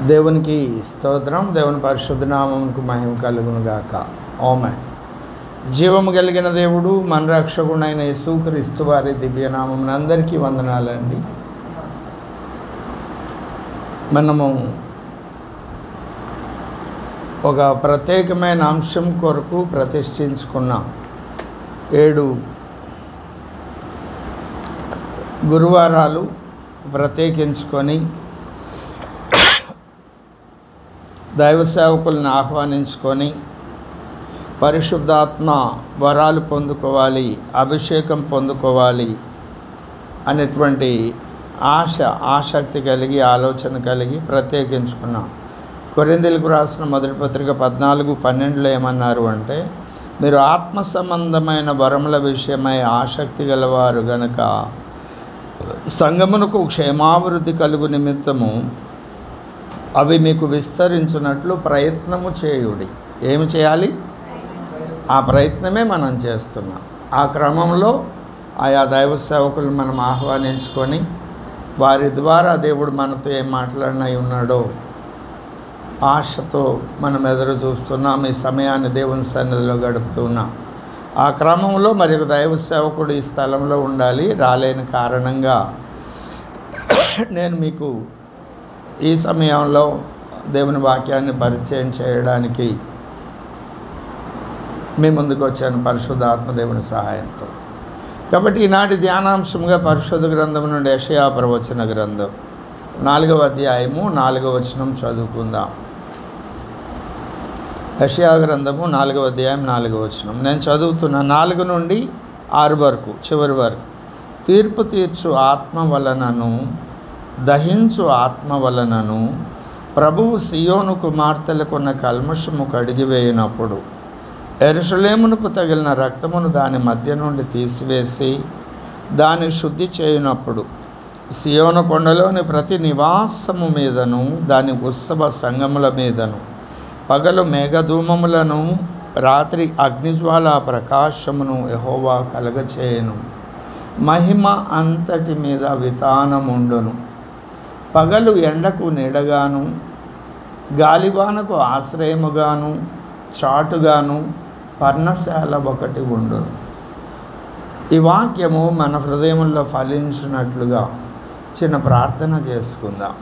దేవునికి స్తోత్రం. దేవుని పరిశుద్ధ నామమునకు మహిమ కలుగును గాక. ఆమేన్. జీవము కలిగిన దేవుడు మన రక్షకుడైన యేసుక్రీస్తు వారి దివ్యనామమున అందరికీ వందనాలండి. మనము ఒక ప్రత్యేకమైన అంశం కొరకు ప్రతిష్ఠించుకున్నాం. 7 గురువారాలు ప్రత్యేకించుకొని దైవ సేవకులను ఆహ్వానించుకొని పరిశుద్ధాత్మ వరాలు పొందుకోవాలి, అభిషేకం పొందుకోవాలి అనేటువంటి ఆసక్తి కలిగి ఆలోచన కలిగి ప్రత్యేకించుకున్నాం. కొరింథీయులకు రాసిన మొదటి పత్రిక 14:12 ఏమన్నారు అంటే, మీరు ఆత్మ సంబంధమైన వరముల విషయమై ఆసక్తి గలవారు గనుక సంఘమునకు క్షేమాభివృద్ధి కలుగు నిమిత్తము అవి మీకు విస్తరించినట్లు ప్రయత్నము చేయుడి. ఏమి చేయాలి? ఆ ప్రయత్నమే మనం చేస్తున్నాం. ఆ క్రమంలో ఆయా దైవ సేవకులు మనం ఆహ్వానించుకొని వారి ద్వారా దేవుడు మనతో ఏం మాట్లాడినై ఉన్నాడో ఆశతో మనం ఎదురు చూస్తున్నాం. ఈ సమయాన్ని దేవుని సన్నిధిలో గడుపుతున్నాం. ఆ క్రమంలో మరి ఒక దైవ సేవకుడు ఈ స్థలంలో ఉండాలి. రాలేని కారణంగా నేను మీకు ఈ సమయంలో దేవుని వాక్యాన్ని పరిచయం చేయడానికి మీ ముందుకు వచ్చాను పరిశుద్ధాత్మ దేవుని సహాయంతో. కాబట్టి ఈనాటి ధ్యానాంశంగా పరిశుద్ధ గ్రంథం నుండి యెషయా ప్రవచన గ్రంథం 4వ అధ్యాయము 4వ వచనం చదువుకుందాం. యెషయా గ్రంథము 4వ అధ్యాయం 4వ వచనం నేను చదువుతున్న 4 నుండి 6 వరకు చివరి వరకు. తీర్పు తీర్చు ఆత్మ వలనను దహించు ఆత్మ వలనను ప్రభువు సియోను కుమార్తెలకున్న కల్మషము కడిగివేయినప్పుడు యెరూషలేమునకు తగిలిన రక్తమును దాని మధ్య నుండి తీసివేసి దాన్ని శుద్ధి చేయునప్పుడు సియోను కొండలోని ప్రతి నివాసము మీదను దాని ఉత్సవ సంగముల మీదను పగలు మేఘధూమములను రాత్రి అగ్నిజ్వాల ప్రకాశమును యెహోవా కలగచేయును. మహిమ అంతటి మీద వితానముండును. పగలు ఎండకు నీడగాను గాలివానకు ఆశ్రయముగాను చాటుగాను పర్ణశాల ఒకటి ఉండును. ఈ వాక్యము మన హృదయంలో ఫలించినట్లుగా చిన్న ప్రార్థన చేసుకుందాం.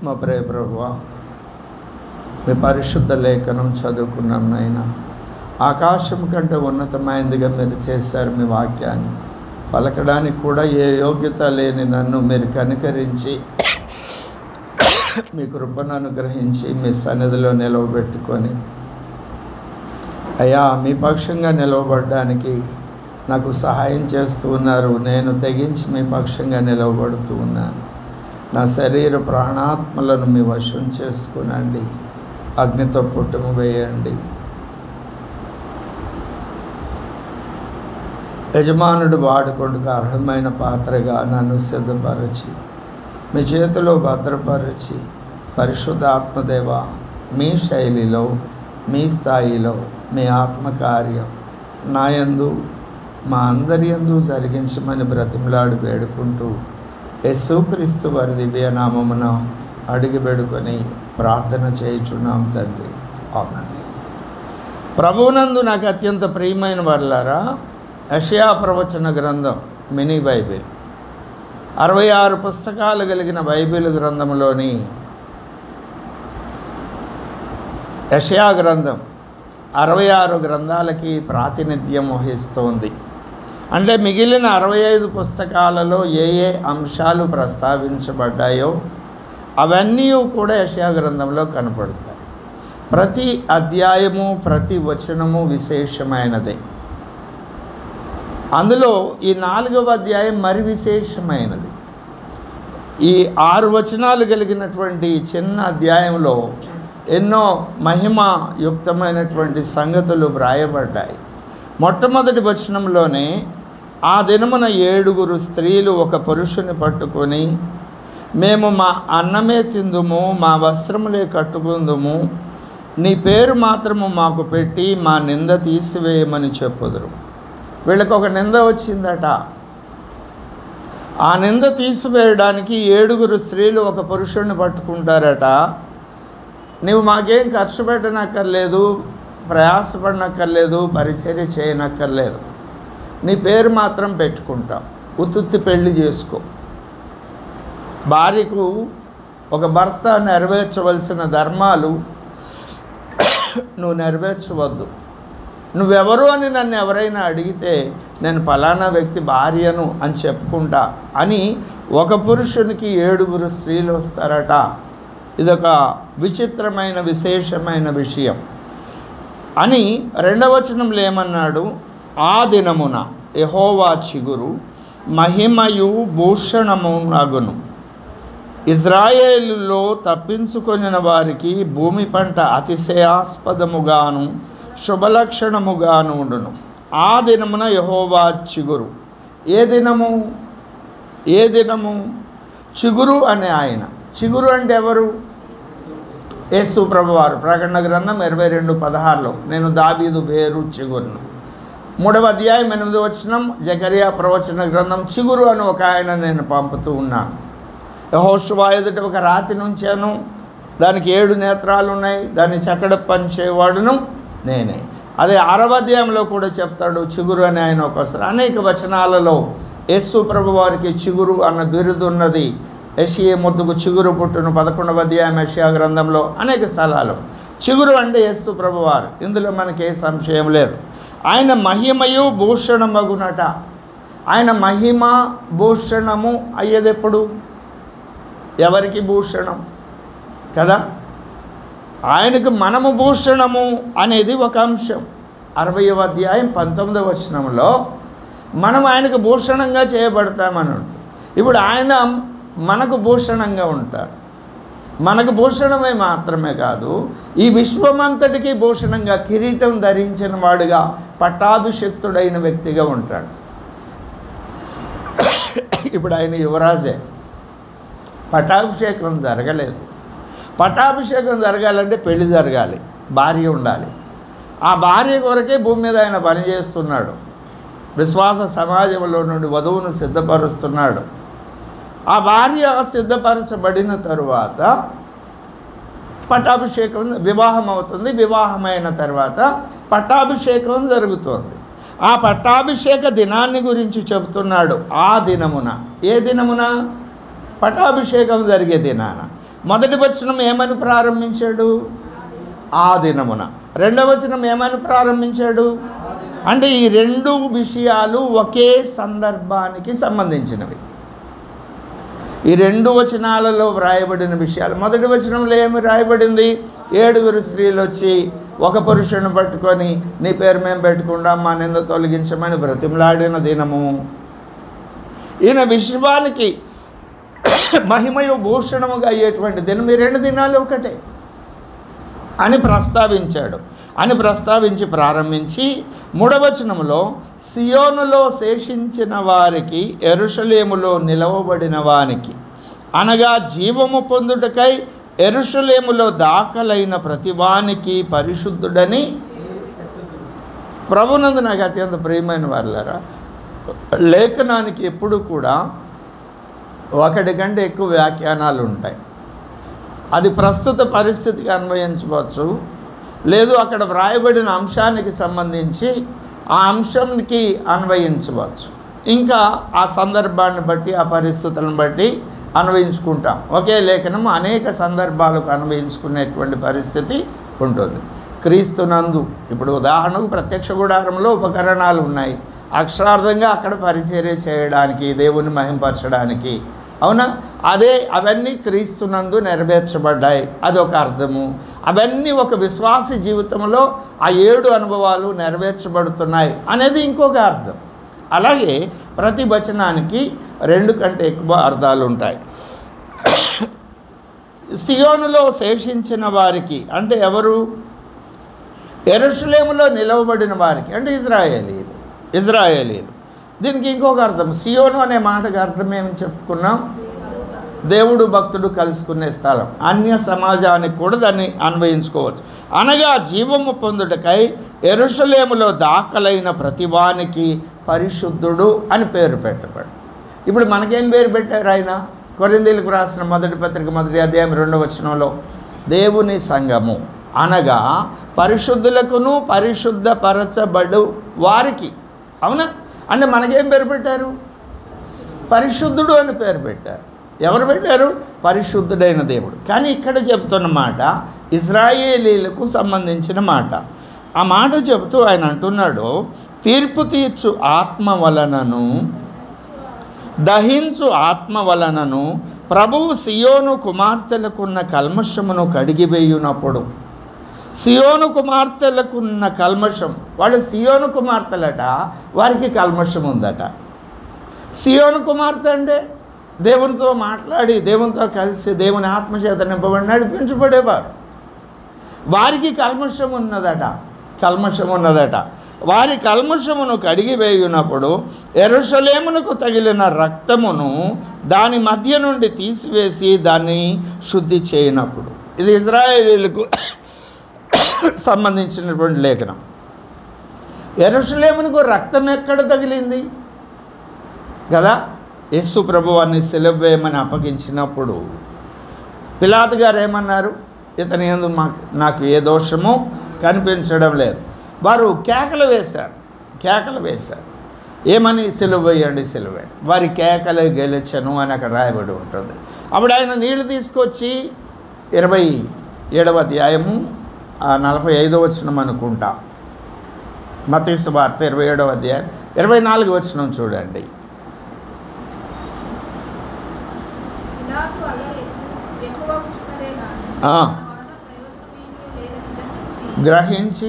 మా ప్రియ ప్రభువా, మీ పరిశుద్ధ లేఖనం చదువుకున్నాం నాయనా. ఆకాశం కంటే ఉన్నతమైనదిగా మీరు చేశారు మీ వాక్యాన్ని. పలకడానికి కూడా ఏ యోగ్యత లేని నన్ను మీరు కనికరించి మీ కృపను అనుగ్రహించి మీ సన్నిధిలో నిలవబెట్టుకొని అయ్యా మీ పక్షంగా నిలవబడడానికి నాకు సహాయం చేస్తూ ఉన్నారు. నేను తెగించి మీ పక్షంగా నిలవబడుతూ ఉన్నాను. నా శరీర ప్రాణాత్మలను మీ వశం చేసుకునండి. అగ్నితో పుట్టుము వేయండి. యజమానుడు వాడుకొందుకు అర్హమైన పాత్రగా నన్ను సిద్ధపరచి మీ చేతిలో భద్రపరచి పరిశుద్ధాత్మదేవ మీ శైలిలో మీ స్థాయిలో మీ ఆత్మకార్యం నాయందు మా అందరి యందు జరిగించమని బ్రతిమలాడి వేడుకుంటూ యేసుక్రీస్తు వారి దివ్యనామమున అడిగి వేడుకొని ప్రార్థన చేయుచున్నాం తండ్రి. ఆమేన్. ప్రభువునందు నాకు అత్యంత ప్రియమైన వారలారా, యెషయా ప్రవచన గ్రంథం మినీ బైబిల్ 66 పుస్తకాలు కలిగిన బైబిల్ గ్రంథంలోని యెషయా గ్రంథం 66 గ్రంథాలకి ప్రాతినిధ్యం వహిస్తోంది. అంటే మిగిలిన 65 పుస్తకాలలో ఏ ఏ అంశాలు ప్రస్తావించబడ్డాయో అవన్నీ కూడా యెషయా గ్రంథంలో కనపడతాయి. ప్రతి అధ్యాయము ప్రతి వచనము విశేషమైనదే. అందులో ఈ 4వ అధ్యాయం మరి విశేషమైనది. ఈ 6 వచనాలు కలిగినటువంటి చిన్న అధ్యాయంలో ఎన్నో మహిమయుక్తమైనటువంటి సంగతులు వ్రాయబడ్డాయి. మొట్టమొదటి వచనంలోనే ఆ దినమున 7 స్త్రీలు ఒక పురుషుని పట్టుకొని మేము మా అన్నమే తిందుము, మా వస్త్రములే కట్టుకుందుము, నీ పేరు మాత్రము మాకు పెట్టి మా నింద తీసివేయమని చెప్పుదురు. వీళ్ళకి ఒక నింద వచ్చిందట. ఆ నింద తీసివేయడానికి 7 స్త్రీలు ఒక పురుషుడిని పట్టుకుంటారట. నువ్వు మాకేం ఖర్చు పెట్టనక్కర్లేదు, ప్రయాసపడనక్కర్లేదు, పరిచర్య చేయనక్కర్లేదు, నీ పేరు మాత్రం పెట్టుకుంటాం, ఉత్తుత్తి పెళ్లి చేసుకో. భార్యకు ఒక భర్త నెరవేర్చవలసిన ధర్మాలు నువ్వు నెరవేర్చవద్దు. నువ్వెవరు అని నన్ను ఎవరైనా అడిగితే నేను ఫలానా వ్యక్తి భార్యను అని చెప్పుకుంటా అని ఒక పురుషునికి 7 స్త్రీలు వస్తారట. ఇదొక విచిత్రమైన విశేషమైన విషయం అని 2వ వచనంలో ఏమన్నాడు? ఆ దినమున యెహోవా చిగురు మహిమయు భూషణమునగును. ఇజ్రాయేలులో తప్పించుకొనిన వారికి భూమి పంట అతిశయాస్పదముగాను శుభలక్షణముగాను ఉండును. ఆ దినమున యెహోవా చిగురు. ఏ దినము? ఏ దినము? చిగురు అనే ఆయన. చిగురు అంటే ఎవరు? యేసు ప్రభువారు. ప్రకటన గ్రంథం 22:16 నేను దావీదు వేరు చిగురును. 3వ అధ్యాయం 8వ వచనం జకరియా ప్రవచన గ్రంథం చిగురు అని ఒక ఆయన నేను పంపుతూ ఉన్నాను. యెహోషువ ఎదుట ఒక రాతి నుంచాను, దానికి 7 నేత్రాలు ఉన్నాయి, దాన్ని చక్కడ పని చేయవాడును నేనే. అదే 6వ అధ్యాయంలో కూడా చెప్తాడు చిగురు అని ఆయన ఒకసారి. అనేక వచనాలలో యేసు ప్రభు వారికి చిగురు అన్న బిరుదు ఉన్నది. యెషయా ముద్దుకు చిగురు పుట్టును 11వ అధ్యాయం యెషయా గ్రంథంలో అనేక స్థలాలు. చిగురు అంటే యేసు ప్రభువారు, ఇందులో మనకే సంశయం లేదు. ఆయన మహిమయు భూషణమగునట. ఆయన మహిమ భూషణము అయ్యేది ఎప్పుడు? ఎవరికి భూషణం కదా? ఆయనకు మనము భూషణము అనేది ఒక అంశం. 60వ అధ్యాయం 19వ వచనంలో మనం ఆయనకు భూషణంగా చేయబడతామని ఉంటుంది. ఇప్పుడు ఆయన మనకు భూషణంగా ఉంటారు. మనకు భూషణమే మాత్రమే కాదు, ఈ విశ్వమంతటికి భూషణంగా కిరీటం ధరించిన వాడుగా పట్టాభిషిక్తుడైన వ్యక్తిగా ఉంటాడు. ఇప్పుడు ఆయన యువరాజే. పట్టాభిషేకం జరగలేదు. పట్టాభిషేకం జరగాలంటే పెళ్లి జరగాలి, భార్య ఉండాలి. ఆ భార్య కొరకే భూమి మీద ఆయన పనిచేస్తున్నాడు. విశ్వాస సమాజంలో నుండి వధువును సిద్ధపరుస్తున్నాడు. ఆ భార్య సిద్ధపరచబడిన తరువాత పట్టాభిషేకం, వివాహం అవుతుంది. వివాహమైన తర్వాత పట్టాభిషేకం జరుగుతుంది. ఆ పట్టాభిషేక దినాన్ని గురించి చెబుతున్నాడు. ఆ దినమున. ఏ దినమున? పట్టాభిషేకం జరిగే దినాన. మొదటి వచనం ఏమని ప్రారంభించాడు? ఆ దినమున. 2వ వచనం ఏమని ప్రారంభించాడు? అంటే ఈ 2 విషయాలు ఒకే సందర్భానికి సంబంధించినవి. ఈ 2 వచనాలలో వ్రాయబడిన విషయాలు. మొదటి వచనంలో ఏమి రాయబడింది? 7 స్త్రీలు వచ్చి ఒక పురుషుని పట్టుకొని నీ పేరు మేము పెట్టుకుంటాం, మా నింద తొలగించమని బ్రతిమలాడిన దినము. ఈయన విశ్వానికి మహిమయు భూషణముగా అయ్యేటువంటి దినం ఈ 2 దినాలు ఒకటే అని ప్రస్తావించాడు. అని ప్రస్తావించి ప్రారంభించి 3వ వచనంలో సియోనులో శేషించిన వారికి, యెరూషలేములో నిలవబడిన వానికి, అనగా జీవము పొందుటకై యెరూషలేములో దాఖలైన ప్రతివానికి పరిశుద్ధుడని. ప్రభునందు నాకు అత్యంత ప్రియమైన వారులారా, లేఖనానికి ఎప్పుడు కూడా 1 కంటే ఎక్కువ వ్యాఖ్యానాలు ఉంటాయి. అది ప్రస్తుత పరిస్థితికి అన్వయించవచ్చు, లేదు అక్కడ వ్రాయబడిన అంశానికి సంబంధించి ఆ అంశానికి అన్వయించవచ్చు. ఇంకా ఆ సందర్భాన్ని బట్టి, ఆ పరిస్థితులను బట్టి అన్వయించుకుంటాం. ఒకే లేఖనం అనేక సందర్భాలకు అన్వయించుకునేటువంటి పరిస్థితి ఉంటుంది. క్రీస్తునందు ఇప్పుడు ఉదాహరణకు ప్రత్యక్ష గుడారంలో ఉపకరణాలు ఉన్నాయి. అక్షరార్థంగా అక్కడ పరిచర్య చేయడానికి, దేవుని మహింపరచడానికి. అవునా? అవన్నీ క్రీస్తునందు నెరవేర్చబడ్డాయి. అదొక అర్థము. అవన్నీ ఒక విశ్వాసి జీవితంలో ఆ 7 అనుభవాలు నెరవేర్చబడుతున్నాయి అనేది ఇంకొక అర్థం. అలాగే ప్రతి వచనానికి 2 కంటే ఎక్కువ అర్థాలు ఉంటాయి. సియోనులో శేషించిన వారికి అంటే ఎవరు? యెరూషలేములో నిలవబడిన వారికి అంటే ఇజ్రాయేలీలు. దీనికి ఇంకొక అర్థం, సియోను అనే మాటకి అర్థం ఏమని చెప్పుకున్నాం? దేవుడు భక్తుడు కలుసుకునే స్థలం. అన్య సమాజానికి కూడా దాన్ని అన్వయించుకోవచ్చు. అనగా జీవము పొందుటకై యెరూషలేములో దాఖలైన ప్రతివానికి పరిశుద్ధుడు అని పేరు పెట్టబడి. ఇప్పుడు మనకేం పేరు పెట్టారు ఆయన? కొరింథీయులకు రాసిన మొదటి పత్రిక 1వ అధ్యాయం 2వ వచనంలో దేవుని సంఘము అనగా పరిశుద్ధులకును పరిశుద్ధపరచబడు వారికి. అవునా? అంటే మనకేం పేరు పెట్టారు? పరిశుద్ధుడు అని పేరు పెట్టారు. ఎవరు పెట్టారు? పరిశుద్ధుడైన దేవుడు. కానీ ఇక్కడ చెప్తున్న మాట ఇశ్రాయేలీలకు సంబంధించిన మాట. ఆ మాట చెబుతూ ఆయన అంటున్నాడు, తీర్పు తీర్చు ఆత్మ వలనను దహించు ఆత్మ వలనను ప్రభువు సియోను కుమార్తెలకున్న కల్మషమును కడిగివేయునప్పుడు. సియోను కుమార్తెలకున్న కల్మషం, వాళ్ళు సియోను కుమార్తెలట, వారికి కల్మషం ఉందట. సియోను కుమార్తె అంటే దేవునితో మాట్లాడి దేవునితో కలిసి దేవుని ఆత్మచేత నింపబడి నడిపించబడేవారు. వారికి కల్మషం ఉన్నదట. వారి కల్మషమును కడిగివేయునప్పుడు యెరూషలేమునకు తగిలిన రక్తమును దాని మధ్య నుండి తీసివేసి దాన్ని శుద్ధి చేయనప్పుడు. ఇది ఇశ్రాయేలీయులకు సంబంధించినటువంటి లేఖనం. యెరూషలేమునకు రక్తం ఎక్కడ తగిలింది కదా? యేసు ప్రభువాన్ని సిలువ వేయమని అప్పగించినప్పుడు పిలాతు గారు ఏమన్నారు? ఇతని యందు నాకు ఏ దోషము కనిపించడం లేదు. వారు కేకలు వేశారు. ఏమని? సిలువ వేయండి. వారి కేకలు గెలిచెను అని అక్కడ రాయబడి ఉంటుంది. అప్పుడు ఆయన నీళ్లు తీసుకొచ్చి 27వ అధ్యాయము 45వ వచనం అనుకుంటా, మత్తయి సువార్త 27వ అధ్యాయం 24వ వచనం చూడండి. గ్రహించి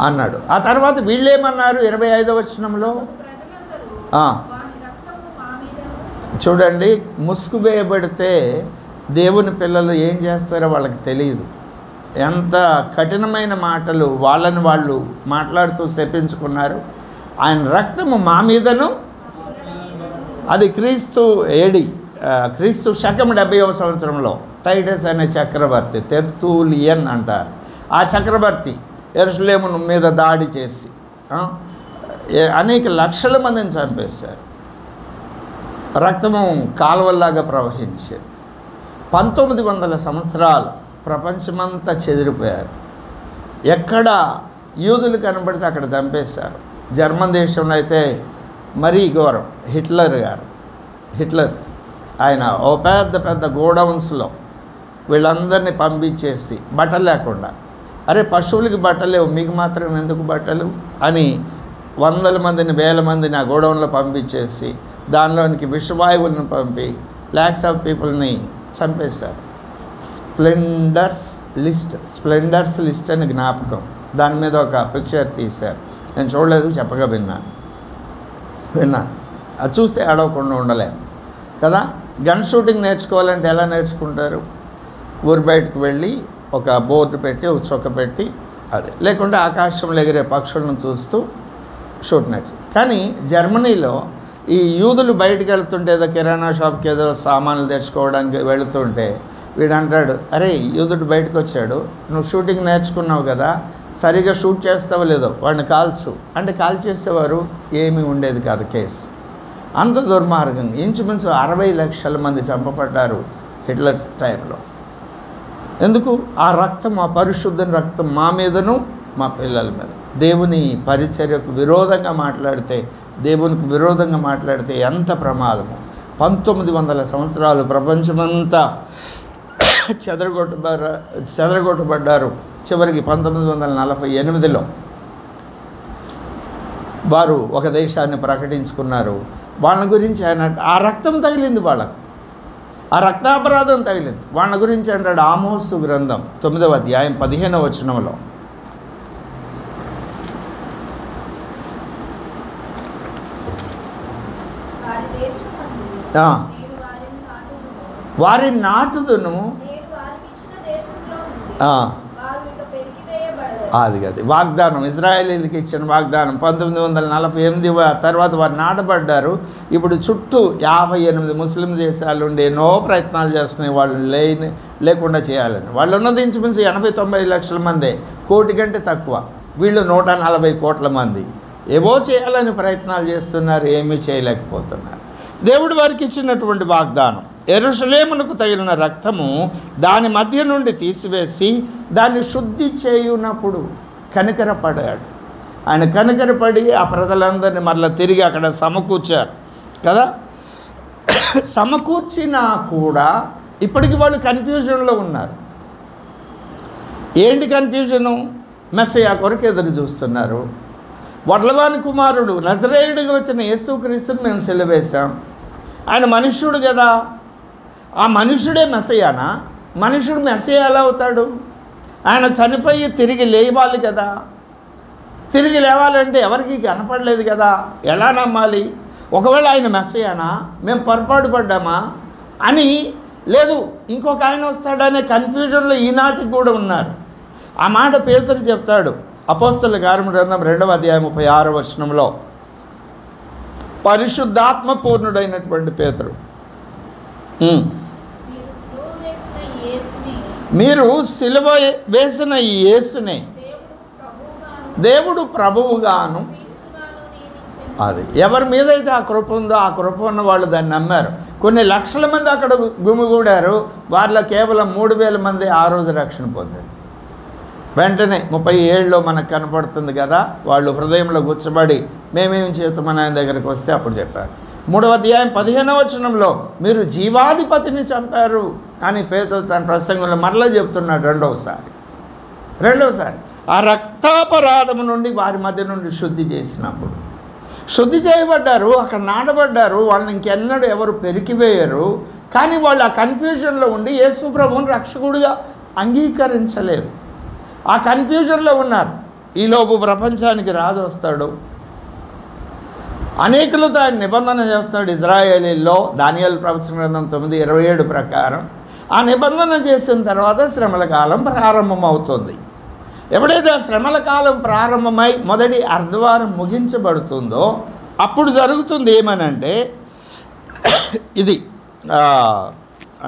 అన్నాడు. ఆ తర్వాత వీళ్ళేమన్నారు? 25వ వచనంలో చూడండి, ముసుగు వేయబడితే దేవుని పిల్లలు ఏం చేస్తారో వాళ్ళకి తెలియదు. ఎంత కఠినమైన మాటలు వాళ్ళని వాళ్ళు మాట్లాడుతూ శపించుకున్నారు. ఆయన రక్తము మా మీదను, అది క్రీస్తు శకం 70వ సంవత్సరంలో టైటస్ అనే చక్రవర్తి, తెర్తూలియన్ అంటారు, ఆ చక్రవర్తి యెరూషలేము మీద దాడి చేసి అనేక లక్షల మందిని చంపేశారు. రక్తము కాలువల్లాగా ప్రవహించేది. 1900 సంవత్సరాలు ప్రపంచమంతా చెదిరిపోయారు. ఎక్కడ యూదులు కనబడితే అక్కడ చంపేశారు. జర్మన్ దేశంలో అయితే మరీ ఘోరం. హిట్లర్ ఆయన ఓ పెద్ద గోడౌన్స్లో వీళ్ళందరినీ పంపించేసి బట్టలు లేకుండా, అరే పశువులకి బట్టలు లేవు, మీకు మాత్రం ఎందుకు బట్టలు అని వందల మందిని వేల మందిని ఆ గోడౌన్లో పంపించేసి దానిలోనికి విషవాయువులను పంపి లాక్స్ ఆఫ్ పీపుల్ని చంపేశారు. స్ప్లెండర్స్ లిస్ట్ అని జ్ఞాపకం, దాని మీద ఒక పిక్చర్ తీశారు. నేను చూడలేదు, చెప్పగా విన్నాను. అది చూస్తే ఆడవకుండా ఉండలేము కదా. గన్ షూటింగ్ నేర్చుకోవాలంటే ఎలా నేర్చుకుంటారు? ఊరు బయటకు వెళ్ళి ఒక బోర్డు పెట్టి ఒక చొక్క పెట్టి అదే, లేకుంటే ఆకాశంలో ఎగిరే పక్షులను చూస్తూ షూట్ నేర్చు. కానీ జర్మనీలో ఈ యూదులు బయటకు వెళ్తుంటే ఏదో కిరాణా షాప్కి ఏదో సామాన్లు తెచ్చుకోవడానికి వెళుతుంటే వీడు అంటాడు, అరే యూదుడు బయటకు వచ్చాడు, నువ్వు షూటింగ్ నేర్చుకున్నావు కదా, సరిగా షూట్ చేస్తావో లేదో వాడిని కాల్చు అంటే కాల్ చేసేవారు. ఏమీ ఉండేది కాదు కేసు. అంత దుర్మార్గం. ఇంచుమించు 60 లక్షల మంది చంపబడ్డారు హిట్లర్ టైంలో. ఎందుకు? ఆ రక్తం, ఆ పరిశుద్ధ రక్తం మా మీదను మా పిల్లల మీద. దేవుని పరిచర్యకు విరోధంగా మాట్లాడితే, దేవునికి విరోధంగా మాట్లాడితే ఎంత ప్రమాదము. 1900 సంవత్సరాలు ప్రపంచమంతా చెదరగొట్టబడ్డారు. చివరికి 1948లో వారు ఒక దేశాన్ని ప్రకటించుకున్నారు. వాళ్ళ గురించి ఆయన ఆ రక్తం తగిలింది, వాళ్ళకు ఆ రక్తాపరాధం తగిలింది. వాళ్ళ గురించి అంటాడు ఆమోసు గ్రంథం 9వ అధ్యాయం 15వ వచనంలో, వారి నాటుదును అది వాగ్దానం, ఇజ్రాయేలీలకి ఇచ్చిన వాగ్దానం 1948 తర్వాత వారు నాటబడ్డారు. ఇప్పుడు చుట్టూ 58 ముస్లిం దేశాలు ఉండి ఎన్నో ప్రయత్నాలు చేస్తున్నాయి వాళ్ళు లేకుండా చేయాలని. వాళ్ళు ఉన్నది ఇంచుమించు 80-90 లక్షల మందే, కోటి కంటే తక్కువ. వీళ్ళు 140 కోట్ల మంది ఏవో చేయాలని ప్రయత్నాలు చేస్తున్నారు, ఏమీ చేయలేకపోతున్నారు. దేవుడు వారికి ఇచ్చినటువంటి వాగ్దానం, యెరూషలేమునకు తగిలిన రక్తము దాని మధ్య నుండి తీసివేసి దాన్ని శుద్ధి చేయునప్పుడు కనికరపడాడు. ఆయన కనికరపడి ఆ ప్రజలందరినీ మరలా తిరిగి అక్కడ సమకూర్చారు కదా. సమకూర్చినా కూడా ఇప్పటికి వాళ్ళు కన్ఫ్యూజన్లో ఉన్నారు. ఏంటి కన్ఫ్యూజను? మెస్సయా కొరకు ఎదురు చూస్తున్నారు. వడ్లవాని కుమారుడు నజరేయుడిగా వచ్చిన యేసుక్రీస్తుని మేము సిలువేశాం. ఆయన మనుష్యుడు కదా, ఆ మనుష్యుడే మెస్సయానా? మనుష్యుడు మెస్సయా ఎలా అవుతాడు? ఆయన చనిపోయి తిరిగి లేవాలి కదా. తిరిగి లేవాలంటే ఎవరికి కనపడలేదు కదా, ఎలా నమ్మాలి? ఒకవేళ ఆయన మెస్సయానా, మేము పొరపాటు పడ్డామా అని, లేదు ఇంకొక ఆయన వస్తాడనే కన్ఫ్యూజన్లో ఈనాటికి కూడా ఉన్నారు. ఆ మాట పేతురు చెప్తాడు అపోస్తలుల కార్యముల గ్రంథం 2వ అధ్యాయం 36వ వచనంలో. పరిశుద్ధాత్మ పూర్ణుడైనటువంటి పేతురు, మీరు సిలువ వేసిన ఈ యేసునే దేవుడు ప్రభువుగాను, అది ఎవరి మీద అయితే ఆ కృప ఉందో ఆ కృప ఉన్న వాళ్ళు దాన్ని నమ్మారు. కొన్ని లక్షల మంది అక్కడ గుమిగూడారు, వారిలో కేవలం 3000 మంది ఆ రోజు రక్షణ పొందారు. వెంటనే 37లో మనకు కనపడుతుంది కదా, వాళ్ళు హృదయంలో గుచ్చబడి మేమేం చేస్తామని ఆయన దగ్గరికి వస్తే అప్పుడు చెప్పారు. 3వ అధ్యాయం 15వ వచనంలో మీరు జీవాధిపతిని చంపారు అని పేతురు తన ప్రసంగంలో మరలా చెప్తున్నాడు. రెండవసారి ఆ రక్తాపరాధము నుండి వారి మధ్య నుండి శుద్ధి చేసినప్పుడు, శుద్ధి చేయబడ్డారు, అక్కడ నాటబడ్డారు. వాళ్ళని ఇంకెన్నడూ ఎవరు పెరికివేయరు. కానీ వాళ్ళు ఆ కన్ఫ్యూజన్లో ఉండి యేసు ప్రభువుని రక్షకుడిగా అంగీకరించలేదు. ఆ కన్ఫ్యూజన్లో ఉన్నారు. ఈలోపు ప్రపంచానికి రాజు వస్తాడు, అనేకులతో ఆయన నిబంధన చేస్తాడు ఇజ్రాయేలీల్లో. దానియేలు ప్రవచన గ్రంథం 9:27 ప్రకారం ఆ నిబంధన చేసిన తర్వాత శ్రమల కాలం ప్రారంభమవుతుంది. ఎప్పుడైతే ఆ శ్రమల కాలం ప్రారంభమై మొదటి అర్ధవారం ముగించబడుతుందో అప్పుడు జరుగుతుంది ఏమనంటే, ఇది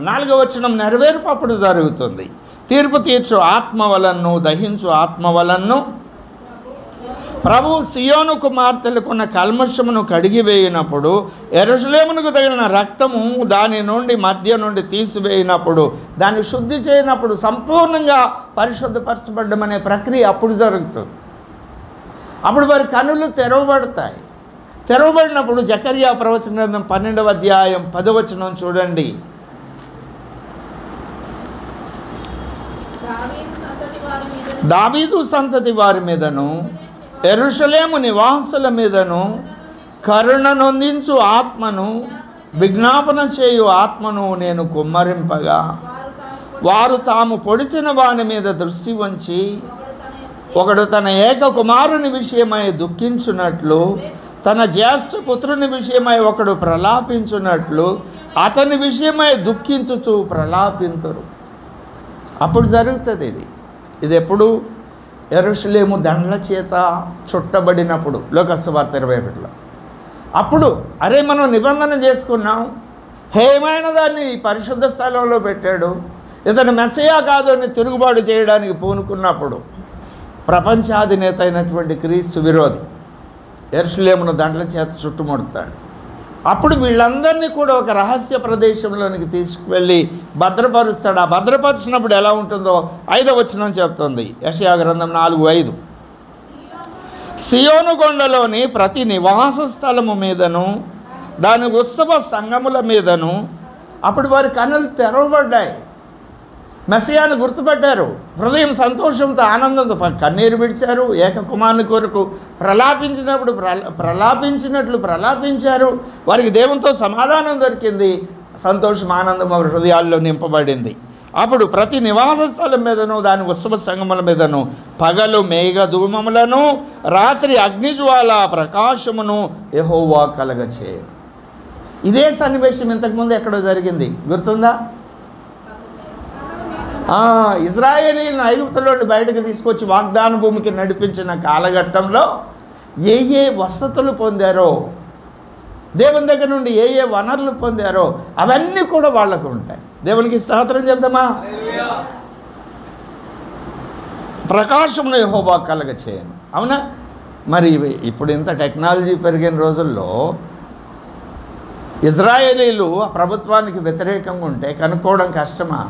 4వ వచనం నెరవేర్పు అప్పుడు జరుగుతుంది. తీర్పు తీర్చు ఆత్మ వలన్ను దహించు ఆత్మ వలన్ను ప్రభు సియోను కుమార్తెలకున్న కల్మషమును కడిగివేయినప్పుడు, యెరూషలేమునకు తగిలిన రక్తము దాని నుండి మధ్య నుండి తీసివేయినప్పుడు, దాన్ని శుద్ధి చేయనప్పుడు సంపూర్ణంగా పరిశుద్ధపరచబడ్డం అనే ప్రక్రియ అప్పుడు జరుగుతుంది. అప్పుడు వారి కనులు తెరవబడతాయి. తెరవబడినప్పుడు జకర్యా ప్రవచన గ్రంథం 12వ అధ్యాయం 10వ వచనం చూడండి. దావీదు సంతతి వారి మీదను యెరూషలేము నివాసుల మీదను కరుణ నొందించు ఆత్మను విజ్ఞాపన చేయు ఆత్మను నేను కుమ్మరింపగా, వారు తాము పొడిచిన వాని మీద దృష్టి ఉంచి, ఒకడు తన ఏక కుమారుని విషయమై దుఃఖించున్నట్లు, తన జ్యేష్ఠ పుత్రుని విషయమై ఒకడు ప్రలాపించున్నట్లు అతని విషయమై దుఃఖించుచు ప్రలాపింతురు. అప్పుడు జరుగుతుంది ఇది ఎప్పుడు? యెరూషలేము దండ్ల చేత చుట్టబడినప్పుడు, లోకసువార్త 21లో. అప్పుడు అరే మనం నిబంధన చేసుకున్నాం, హేమైన దాన్ని పరిశుద్ధ స్థలంలో పెట్టాడు, ఇతను మెస్సయా కాదు అని తిరుగుబాటు చేయడానికి పూనుకున్నప్పుడు ప్రపంచాధినేత అయినటువంటి క్రీస్తు విరోధి యెరూషలేమును దండ్ల చేత చుట్టుముడతాడు. అప్పుడు వీళ్ళందరినీ కూడా ఒక రహస్య ప్రదేశంలోనికి తీసుకువెళ్ళి భద్రపరుస్తాడు. ఆ భద్రపరిచినప్పుడు ఎలా ఉంటుందో 5వ వచనం చెప్తుంది, యెషయా గ్రంథం 4:5. సియోను కొండలోని ప్రతి నివాస స్థలము మీదను దాని ఉత్సవ సంఘముల మీదను అప్పుడు వారి కన్నులు తెరవబడ్డాయి. మెస్సయాను గుర్తుపట్టారు, హృదయం సంతోషంతో ఆనందంతో కన్నీరు విడిచారు. ఏకకుమారుని కొరకు ప్రలాపించినట్లు ప్రలాపించారు. వారికి దేవునితో సమాధానం దొరికింది, సంతోషం ఆనందం వారి హృదయాల్లో నింపబడింది. అప్పుడు ప్రతి నివాస స్థలం మీదను దాని ఉత్సవ సంగముల మీదను పగలు మేఘ ధూమములను రాత్రి అగ్నిజ్వాల ప్రకాశమును యెహోవా కలగచేయను. ఇదే సన్నివేశం ఇంతకుముందు ఎక్కడో జరిగింది, గుర్తుందా? ఇజ్రాయేలీలను ఐగుప్తులో నుండి బయటకు తీసుకొచ్చి వాగ్దాన భూమికి నడిపించిన కాలఘట్టంలో ఏ వసతులు పొందారో, దేవుని దగ్గర నుండి ఏ వనరులు పొందారో అవన్నీ కూడా వాళ్ళకు ఉంటాయి. దేవునికి స్తోత్రం చెప్దామా? ప్రకాశమును యెహోవా కలగ చేయను. అవునా? మరి ఇప్పుడు ఇంత టెక్నాలజీ పెరిగిన రోజుల్లో ఇజ్రాయేలీలు ఆ ప్రభుత్వానికి వ్యతిరేకంగా ఉంటే కనుక్కోవడం కష్టమా?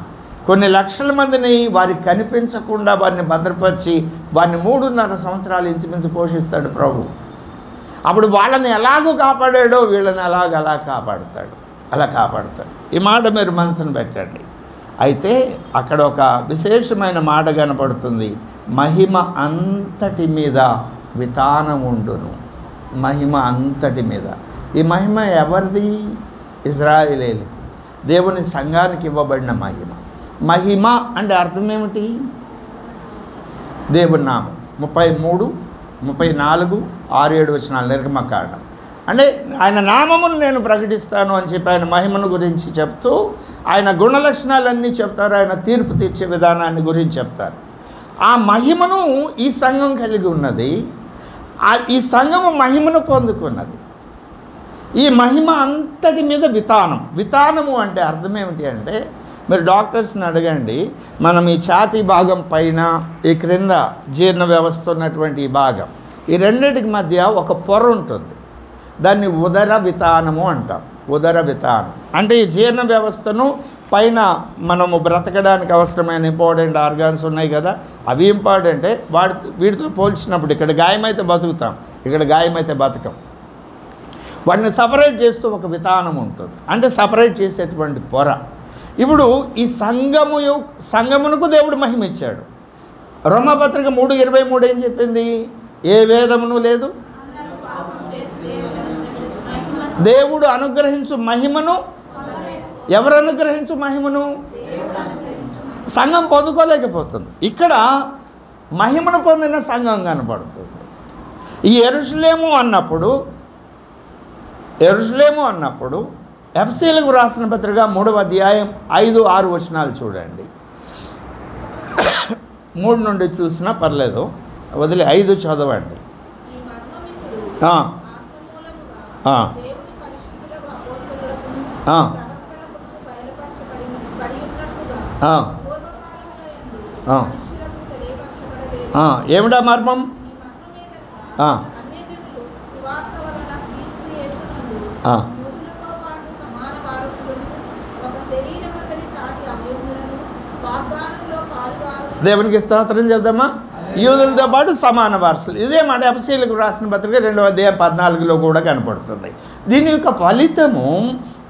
కొన్ని లక్షల మందిని వారికి కనిపించకుండా వారిని భద్రపరిచి వారిని 3.5 సంవత్సరాలు ఇంచుమించు పోషిస్తాడు ప్రభు. అప్పుడు వాళ్ళని ఎలాగో కాపాడాడో వీళ్ళని అలా కాపాడుతాడు, అలా కాపాడుతాడు. ఈ మాట మీరు మనసును పెట్టండి. అయితే అక్కడ ఒక విశేషమైన మాట కనపడుతుంది. మహిమ అంతటి మీద వితానం ఉండును. మహిమ అంతటి మీద. ఈ మహిమ ఎవరిది? ఇజ్రాయేలీలు, దేవుని సంఘానికి ఇవ్వబడిన మహిమ. మహిమ అంటే అర్థం ఏమిటి? దేవుని నామం. 33, 34, 6, 7 వచనాలు నిర్గమకాండం. అంటే ఆయన నామమును నేను ప్రకటిస్తాను అని చెప్పి ఆయన మహిమను గురించి చెప్తూ ఆయన గుణలక్షణాలన్నీ చెప్తారు. ఆయన తీర్పు తీర్చే విధానాన్ని గురించి చెప్తారు. ఆ మహిమను ఈ సంఘం కలిగి ఉన్నది. ఈ సంఘము మహిమను పొందుకున్నది. ఈ మహిమ అంతటి మీద వితానం. వితానము అంటే అర్థం ఏమిటి అంటే, మీరు డాక్టర్స్ని అడగండి, మనం ఈ ఛాతీ భాగం పైన ఈ క్రింద జీర్ణ వ్యవస్థ ఉన్నటువంటి ఈ భాగం, ఈ రెండింటికి మధ్య ఒక పొర ఉంటుంది. దాన్ని ఉదర వితానము అంటాం. ఉదర వితానం అంటే ఈ జీర్ణ వ్యవస్థను పైన మనము బ్రతకడానికి అవసరమైన ఇంపార్టెంట్ ఆర్గాన్స్ ఉన్నాయి కదా, అవి ఇంపార్టెంటే. వీటితో పోల్చినప్పుడు ఇక్కడ గాయమైతే బతుకుతాం, ఇక్కడ గాయమైతే బతకం. వాటిని సపరేట్ చేస్తూ ఒక వితానం ఉంటుంది, అంటే సపరేట్ చేసేటువంటి పొర. ఇప్పుడు ఈ సంఘమునకు దేవుడు మహిమ ఇచ్చాడు. రోమాపత్రిక 3:23 ఏం చెప్పింది? ఏ వేదమును లేదు, దేవుడు అనుగ్రహించు మహిమను. ఎవరు అనుగ్రహించు మహిమను? సంఘం పొందుకోలేకపోతుంది. ఇక్కడ మహిమను పొందిన సంఘం కనపడుతుంది. ఈ యెరూషలేము అన్నప్పుడు ఎఫెసీయులకు రాసిన పత్రిక 3వ అధ్యాయం 5, 6 వచనాలు చూడండి. 3 నుండి చూసినా పర్లేదు, వదిలే 5 చదవండి. ఏమిటా మర్మం? దేవునికి స్తోత్రం చెప్దామా? యూదులతో పాటు సమాన వారసులు. ఇదే మాట ఎఫెసీయులకు రాసిన పత్రిక 2వ అధ్యాయం 14లో కూడా కనపడుతుంది. దీని యొక్క ఫలితము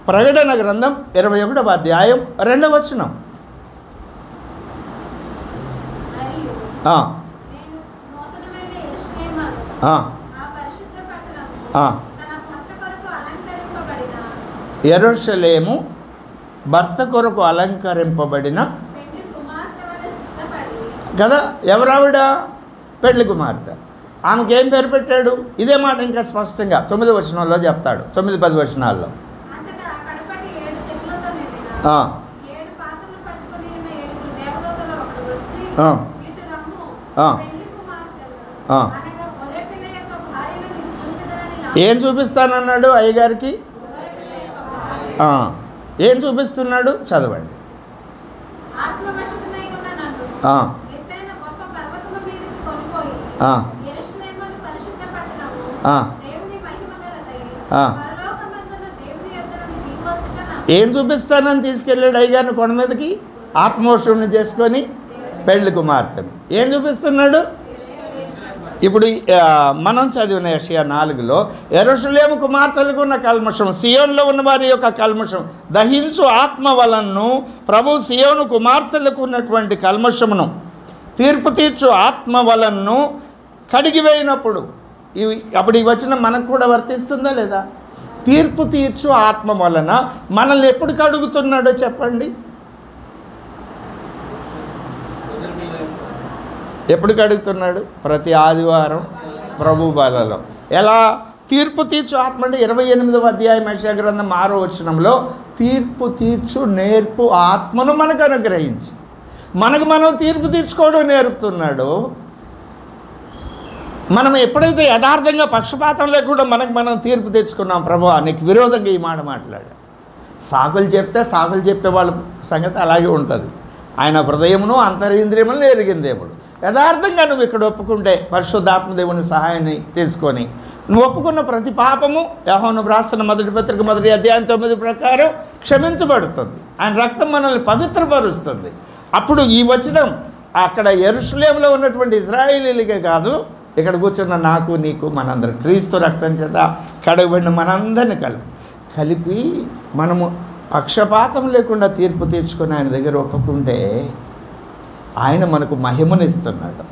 ప్రకటన గ్రంథం 21వ అధ్యాయం 2వ వచనం. యెరూషలేము భర్త కొరకు అలంకరింపబడిన కదా. ఎవరావిడ? పెళ్లి కుమార్తె. ఆమెకేం పేరు పెట్టాడు? ఇదే మాట ఇంకా స్పష్టంగా 9వ వచనంలో చెప్తాడు. 9-10 వచనాల్లో ఏం చూపిస్తానన్నాడు అయ్యగారికి? ఏం చూపిస్తున్నాడు? చదవండి. ఏం చూపిస్తానని తీసుకెళ్ళాడు అయ్యగారిని కొండ మీదకి? ఆత్మోషుని చేసుకొని పెళ్లి కుమార్తెని. ఏం చూపిస్తున్నాడు? ఇప్పుడు మనం చదివిన యెషయా 4లో యెరూషలేము కుమార్తెలకు ఉన్న కల్మషం, సియోన్లో ఉన్న వారి యొక్క కల్మషం, దహించు ఆత్మ వలనను ప్రభు సియోను కుమార్తెలకు ఉన్నటువంటి కల్మషమును తీర్పు తీర్చు ఆత్మ వలనను కడిగివేయినప్పుడు అప్పుడు ఈ వచనం మనకు కూడా వర్తిస్తుందా లేదా? తీర్పు తీర్చు ఆత్మ వలన మనల్ని ఎప్పుడు కడుగుతున్నాడో చెప్పండి. ఎప్పుడు కడుగుతున్నాడు? ప్రతి ఆదివారం ప్రభు బలలో. ఎలా? తీర్పు తీర్చు ఆత్మ అంటే 28వ అధ్యాయం యెషయా గ్రంథం 6వ వచనంలో తీర్పు తీర్చు నేర్పు ఆత్మను మనకు అనుగ్రహించి. మనకు మనం తీర్పు తీర్చుకోవడం నేర్పుతున్నాడు. మనం ఎప్పుడైతే యథార్థంగా పక్షపాతం లేకుండా మనకు మనం తీర్పు తెచ్చుకున్నాం, ప్రభువా నీకు విరోధంగా ఈ మాట మాట్లాడా. సాకులు చెప్తే సాకులు చెప్పే వాళ్ళ సంగతి అలాగే ఉంటుంది. ఆయన హృదయమును అంతరింద్రియములను ఎరిగిన దేవుడు. యథార్థంగా నువ్వు ఇక్కడ ఒప్పుకుంటే పరిశుద్ధాత్మ దేవుని సహాయాన్ని తీసుకొని నువ్వు ఒప్పుకున్న ప్రతి పాపము యోహాను వ్రాసిన మొదటి పత్రిక 1వ అధ్యాయం 9 ప్రకారం క్షమించబడుతుంది. ఆయన రక్తం మనల్ని పవిత్రపరుస్తుంది. అప్పుడు ఈ వచనం అక్కడ యెరూషలేములో ఉన్నటువంటి ఇశ్రాయేలీలకే కాదు, ఇక్కడ కూర్చున్న నాకు నీకు మనందరం క్రీస్తు రక్తం చేత కడగబడిన మనందరిని కలిపి మనము పక్షపాతం లేకుండా తీర్పు తీర్చుకొని ఆయన దగ్గర ఒప్పుకుంటే ఆయన మనకు మహిమనిస్తున్నాడు.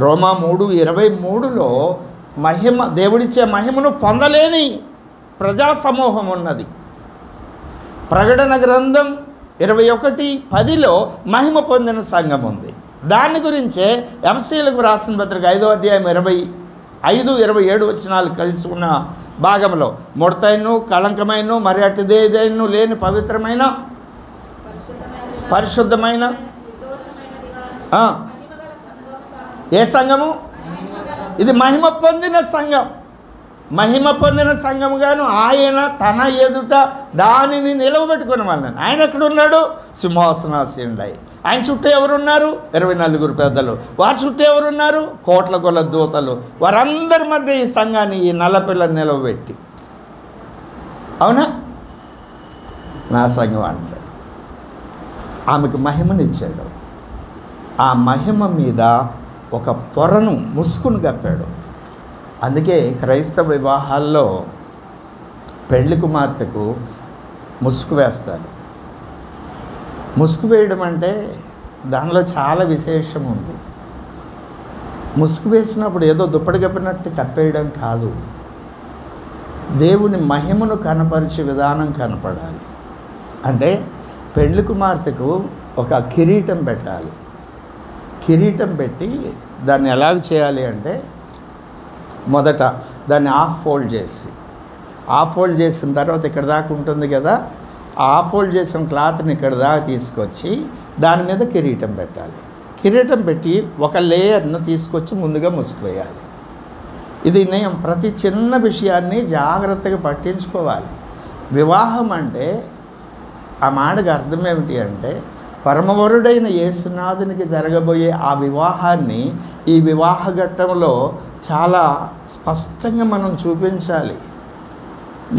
రోమా 3:23లో మహిమ, దేవుడిచ్చే మహిమను పొందలేని ప్రజా సమూహం ఉన్నది. ప్రకటన గ్రంథం 21:10లో మహిమ పొందిన సంఘం ఉంది. దాని గురించే ఎఫెసీయులకు రాసిన పత్రిక 5వ అధ్యాయం 25-27 వచనాలు కలిసి ఉన్న భాగంలో ముడతైను కళంకమైన మరి అటుదేదైను లేని పవిత్రమైన పరిశుద్ధమైన ఏ సంఘము? ఇది మహిమ పొందిన సంఘం. మహిమ పొందిన సంఘముగాను ఆయన తన ఎదుట దానిని నిలవబెట్టుకున్న వాళ్ళని. ఆయన ఎక్కడున్నాడు? సింహాసనాసీనుడై. ఆయన చుట్టూ ఎవరున్నారు? 24 పెద్దలు. వారి చుట్టూ ఎవరున్నారు? కోట్ల కొల దూతలు. వారందరి మధ్య ఈ సంఘాన్ని, ఈ నల్లపిల్లని నిలవబెట్టి, అవునా నా సంఘం అంటాడు. ఆమెకు మహిమనిచ్చాడు. ఆ మహిమ మీద ఒక పొరను ముసుకును కప్పాడు. అందుకే క్రైస్తవ వివాహాల్లో పెళ్లి కుమార్తెకు ముసుగు వేస్తారు. ముసుగు వేయడం అంటే దానిలో చాలా విశేషం ఉంది. ముసుగు వేసినప్పుడు ఏదో దుప్పటి కప్పినట్టు కప్పేయడం కాదు, దేవుని మహిమను కనపరిచే విధానం కనపడాలి. అంటే పెళ్లి కుమార్తెకు ఒక కిరీటం పెట్టాలి. కిరీటం పెట్టి దాన్ని ఎలాగ చేయాలి అంటే మొదట దాన్ని హాఫ్ ఫోల్డ్ చేసిన తర్వాత ఇక్కడ దాకా ఉంటుంది కదా, ఆ హాఫ్ ఫోల్డ్ చేసిన క్లాత్ని ఇక్కడ దాకా తీసుకొచ్చి దాని మీద కిరీటం పెట్టాలి. కిరీటం పెట్టి ఒక లేయర్ను తీసుకొచ్చి ముందుగా ముసుగువేయాలి. ఇది నేను ప్రతి చిన్న విషయాన్ని జాగ్రత్తగా పట్టించుకోవాలి. వివాహం అంటే ఆ మాటకు అర్థం ఏమిటి అంటే పరమవరుడైన యేసునాథునికి జరగబోయే ఆ వివాహాన్ని ఈ వివాహ ఘట్టంలో చాలా స్పష్టంగా మనం చూపించాలి.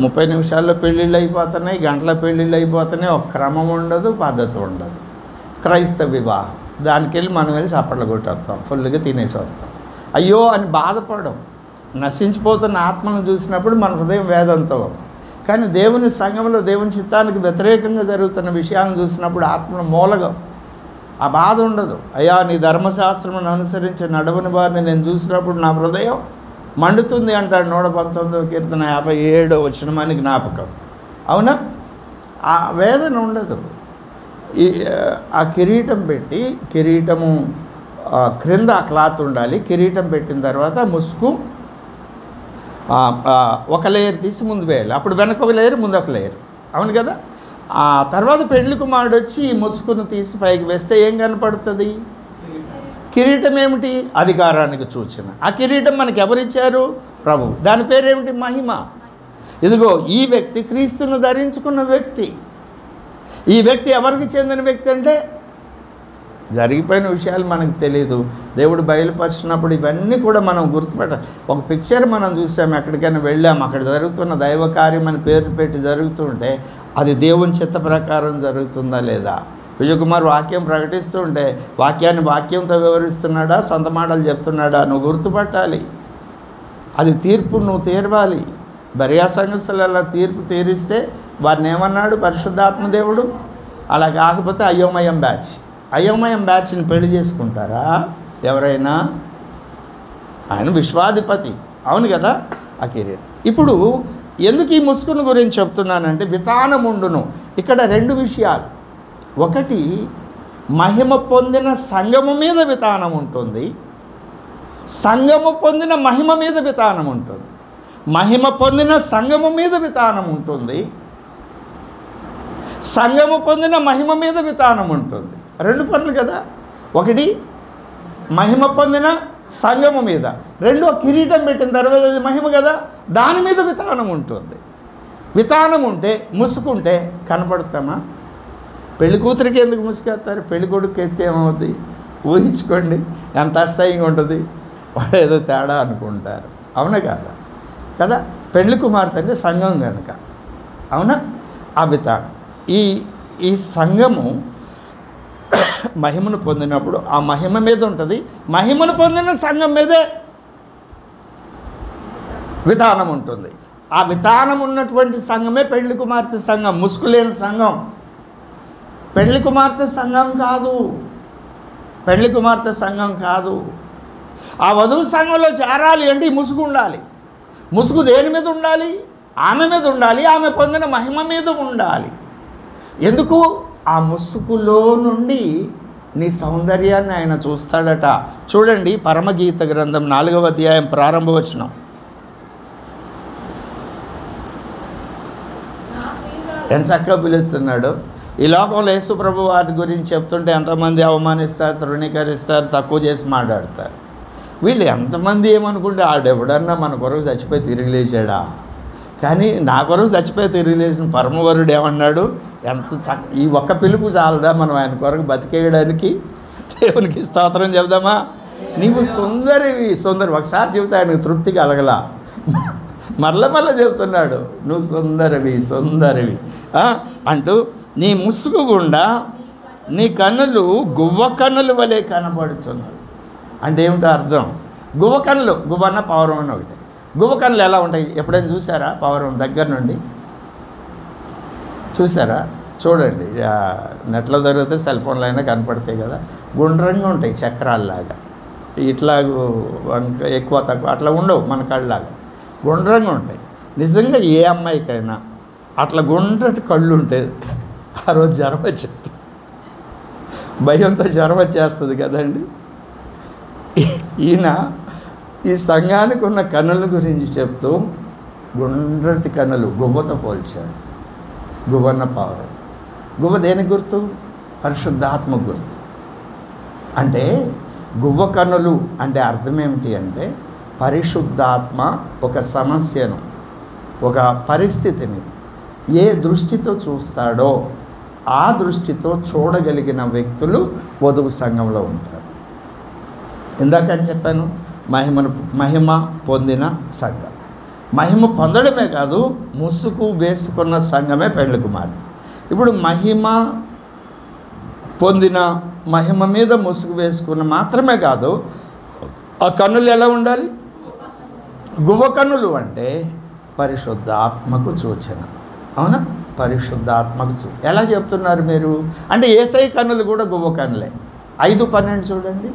30 నిమిషాల్లో పెళ్ళిళ్ళు అయిపోతున్నాయి, గంటల పెళ్ళిళ్ళు అయిపోతున్నాయి, ఒక క్రమం ఉండదు, పద్ధతి ఉండదు. క్రైస్తవ వివాహం దానికి వెళ్ళి మనం వెళ్ళి చప్పట్లు కొట్టేస్తాం, ఫుల్గా తినేసి వస్తాం. అయ్యో అని బాధపడడం. నశించిపోతున్న ఆత్మను చూసినప్పుడు మన హృదయం వేదంతో. కానీ దేవుని సంఘంలో దేవుని చిత్తానికి వ్యతిరేకంగా జరుగుతున్న విషయాలను చూసినప్పుడు ఆత్మను మూలగం, ఆ బాధ ఉండదు. అయ్యా నీ ధర్మశాస్త్రమును అనుసరించి నడవని వారిని నేను చూసినప్పుడు నా హృదయం మండుతుంది అంటాడు 119వ కీర్తన 57వ వచనమని జ్ఞాపకం. అవునా? ఆ వేదన ఉండదు. ఆ కిరీటం పెట్టి, కిరీటము క్రింద ఆ క్లాత్ ఉండాలి. కిరీటం పెట్టిన తర్వాత ముసుగు ఒక లేయర్ తీసి ముందు వేయాలి. అప్పుడు వెనక ఒక లేయర్, ముందు ఒక లేయర్. అవును కదా? ఆ తర్వాత పెళ్లి కుమారుడు వచ్చి ఈ ముసుగును తీసి పైకి వేస్తే ఏం కనపడుతుంది? కిరీటం ఏమిటి? అధికారానికి సూచన. ఆ కిరీటం మనకు ఎవరిచ్చారు? ప్రభు. దాని పేరేమిటి? మహిమ. ఇదిగో ఈ వ్యక్తి క్రీస్తును ధరించుకున్న వ్యక్తి. ఈ వ్యక్తి ఎవరికి చెందిన వ్యక్తి అంటే జరిగిపోయిన విషయాలు మనకు తెలియదు, దేవుడు బయలుపరిచినప్పుడు ఇవన్నీ కూడా మనం గుర్తుపెట్టాలి. ఒక పిక్చర్ మనం చూసాము, ఎక్కడికైనా వెళ్ళాము, అక్కడ జరుగుతున్న దైవ కార్యం అని పేరు పెట్టి జరుగుతుంటే అది దేవుని చిత్త ప్రకారం జరుగుతుందా లేదా? విజయకుమార్ వాక్యం ప్రకటిస్తుంటే వాక్యాన్ని వాక్యంతో వివరిస్తున్నాడా, సొంత మాటలు చెప్తున్నాడా? నువ్వు గుర్తుపట్టాలి. అది తీర్పు నువ్వు తీర్వాలి. బరియా సంఘస్థల తీర్పు తీరిస్తే వారిని ఏమన్నాడు పరిశుద్ధాత్మ దేవుడు? అలా కాకపోతే అయోమయం బ్యాచ్ని పెళ్లి చేసుకుంటారా ఎవరైనా? ఆయన విశ్వాధిపతి, అవును కదా? ఆ కిరీటం. ఇప్పుడు ఎందుకు ఈ ముసుగును గురించి చెప్తున్నానంటే వితానముండును. ఇక్కడ 2 విషయాలు. ఒకటి, మహిమ పొందిన సంఘము మీద వితానం ఉంటుంది, సంఘము పొందిన మహిమ మీద వితానం ఉంటుంది. మహిమ పొందిన సంఘము మీద వితానం ఉంటుంది, సంఘము పొందిన మహిమ మీద వితానం ఉంటుంది. రెండు పనులు కదా. ఒకటి మహిమ పొందిన సంఘము మీద, రెండో కిరీటం పెట్టిన తర్వాత అది మహిమ కదా, దాని మీద వితానం ఉంటుంది. వితానం ఉంటే ముసుకుంటే కనపడతామా? పెళ్లి కూతురికి ఎందుకు ముసుకేస్తారు? పెళ్లి కొడుకు వేస్తే ఏమవుతుంది? ఊహించుకోండి ఎంత అసహ్యంగా ఉంటుంది. వాడు ఏదో తేడా అనుకుంటారు. అవునా కాదా? కదా. పెళ్లి కుమార్తె అంటే సంఘం కనుక, అవునా? ఆ వితానం ఈ సంఘము మహిమను పొందినప్పుడు ఆ మహిమ మీద ఉంటుంది. మహిమను పొందిన సంఘం మీదే వితానం ఉంటుంది. ఆ వితానం ఉన్నటువంటి సంఘమే పెళ్లి కుమార్తె సంఘం, ముసుగులేని సంఘం. పెళ్లి కుమార్తె సంఘం కాదు, పెళ్లి కుమార్తె సంఘం కాదు. ఆ వధువు సంఘంలో చేరాలి అంటే ఈ ముసుగు ఉండాలి. ముసుగు దేని మీద ఉండాలి? ఆమె మీద ఉండాలి, ఆమె పొందిన మహిమ మీద ఉండాలి. ఎందుకు? ఆ ముసుగులో నుండి నీ సౌందర్యాన్ని ఆయన చూస్తాడట. చూడండి పరమగీత గ్రంథం 4వ అధ్యాయం ప్రారంభ వచనం. ఎంత చక్కగా పిలుస్తున్నాడు. ఈ లోకంలో యేసు ప్రభు వారి గురించి చెప్తుంటే ఎంతమంది అవమానిస్తారు, తృణీకరిస్తారు, తక్కువ చేసి మాట్లాడతారు. వీళ్ళు ఎంతమంది ఏమనుకుంటే ఆడెవడన్నా మన కొరకు చచ్చిపోయి తిరిగి లేచాడా? కానీ నా కొరకు చచ్చిపోయి తిరిగి లేచిన పరమవరుడు ఏమన్నాడు? ఈ ఒక్క పిలుపు చాలదా మనం ఆయన కొరకు బతికేయడానికి? దేవునికి స్తోత్రం చెబుదామా? నీవు సుందరివి, సుందరి. ఒకసారి చెబితే ఆయనకు తృప్తి కలగలా, మరల చెబుతున్నాడు, నువ్వు సుందరివి, సుందరివి అంటూ. నీ ముసుగు గుండా నీ కన్నులు గువ్వ కన్నుల వలె కనబడుతున్నాడు. అంటే ఏమిటో అర్థం? గువ్వ కన్నులు, గువ్వన్న పౌరం అని ఒకటి. గువ్వ కన్నులు ఎలా ఉంటాయి? ఎప్పుడైనా చూసారా? పౌరం దగ్గర నుండి చూసారా? చూడండి, నెట్లో దొరికితే సెల్ ఫోన్లో అయినా కనపడతాయి కదా. గుండ్రంగా ఉంటాయి చక్రాల్లాగా, ఇట్లా ఎక్కువ తక్కువ అట్లా ఉండవు, మన కళ్ళలాగా గుండ్రంగా ఉంటాయి. నిజంగా ఏ అమ్మాయికైనా అట్లా గుండ్రటి కళ్ళు ఉంటుంది, ఆ రోజు జ్వరం వచ్చేస్తుంది, భయంతో జ్వరం వచ్చేస్తుంది కదండి. ఈయన ఈ సంఘానికి ఉన్న కన్నుల గురించి చెప్తూ గుండ్రటి కన్నులు గువ్వతో పోల్చాడు. గువ్వన్న పౌరం. గువ్వ దేని గుర్తు? పరిశుద్ధాత్మ గుర్తు. అంటే గువ్వ కన్నులు అంటే అర్థం ఏమిటి అంటే, పరిశుద్ధాత్మ ఒక సమస్యను, ఒక పరిస్థితిని ఏ దృష్టితో చూస్తాడో ఆ దృష్టితో చూడగలిగిన వ్యక్తులు వధువు సంఘంలో ఉంటారు. ఇందాక అని చెప్పాను, మహిమ పొందిన సంఘం. మహిమ పొందడమే కాదు, ముసుగు వేసుకున్న సంఘమే పెళ్లి కుమార్తె. ఇప్పుడు మహిమ పొందిన, మహిమ మీద ముసుగు వేసుకున్న మాత్రమే కాదు, ఆ కన్నులు ఎలా ఉండాలి? గువ్వ కన్నులు అంటే పరిశుద్ధాత్మకు సూచన. అవునా? పరిశుద్ధాత్మకు ఎలా చెప్తున్నారు మీరు అంటే, యేసయ్య కన్నులు కూడా గువ్వ కన్నులే. 5:12 చూడండి.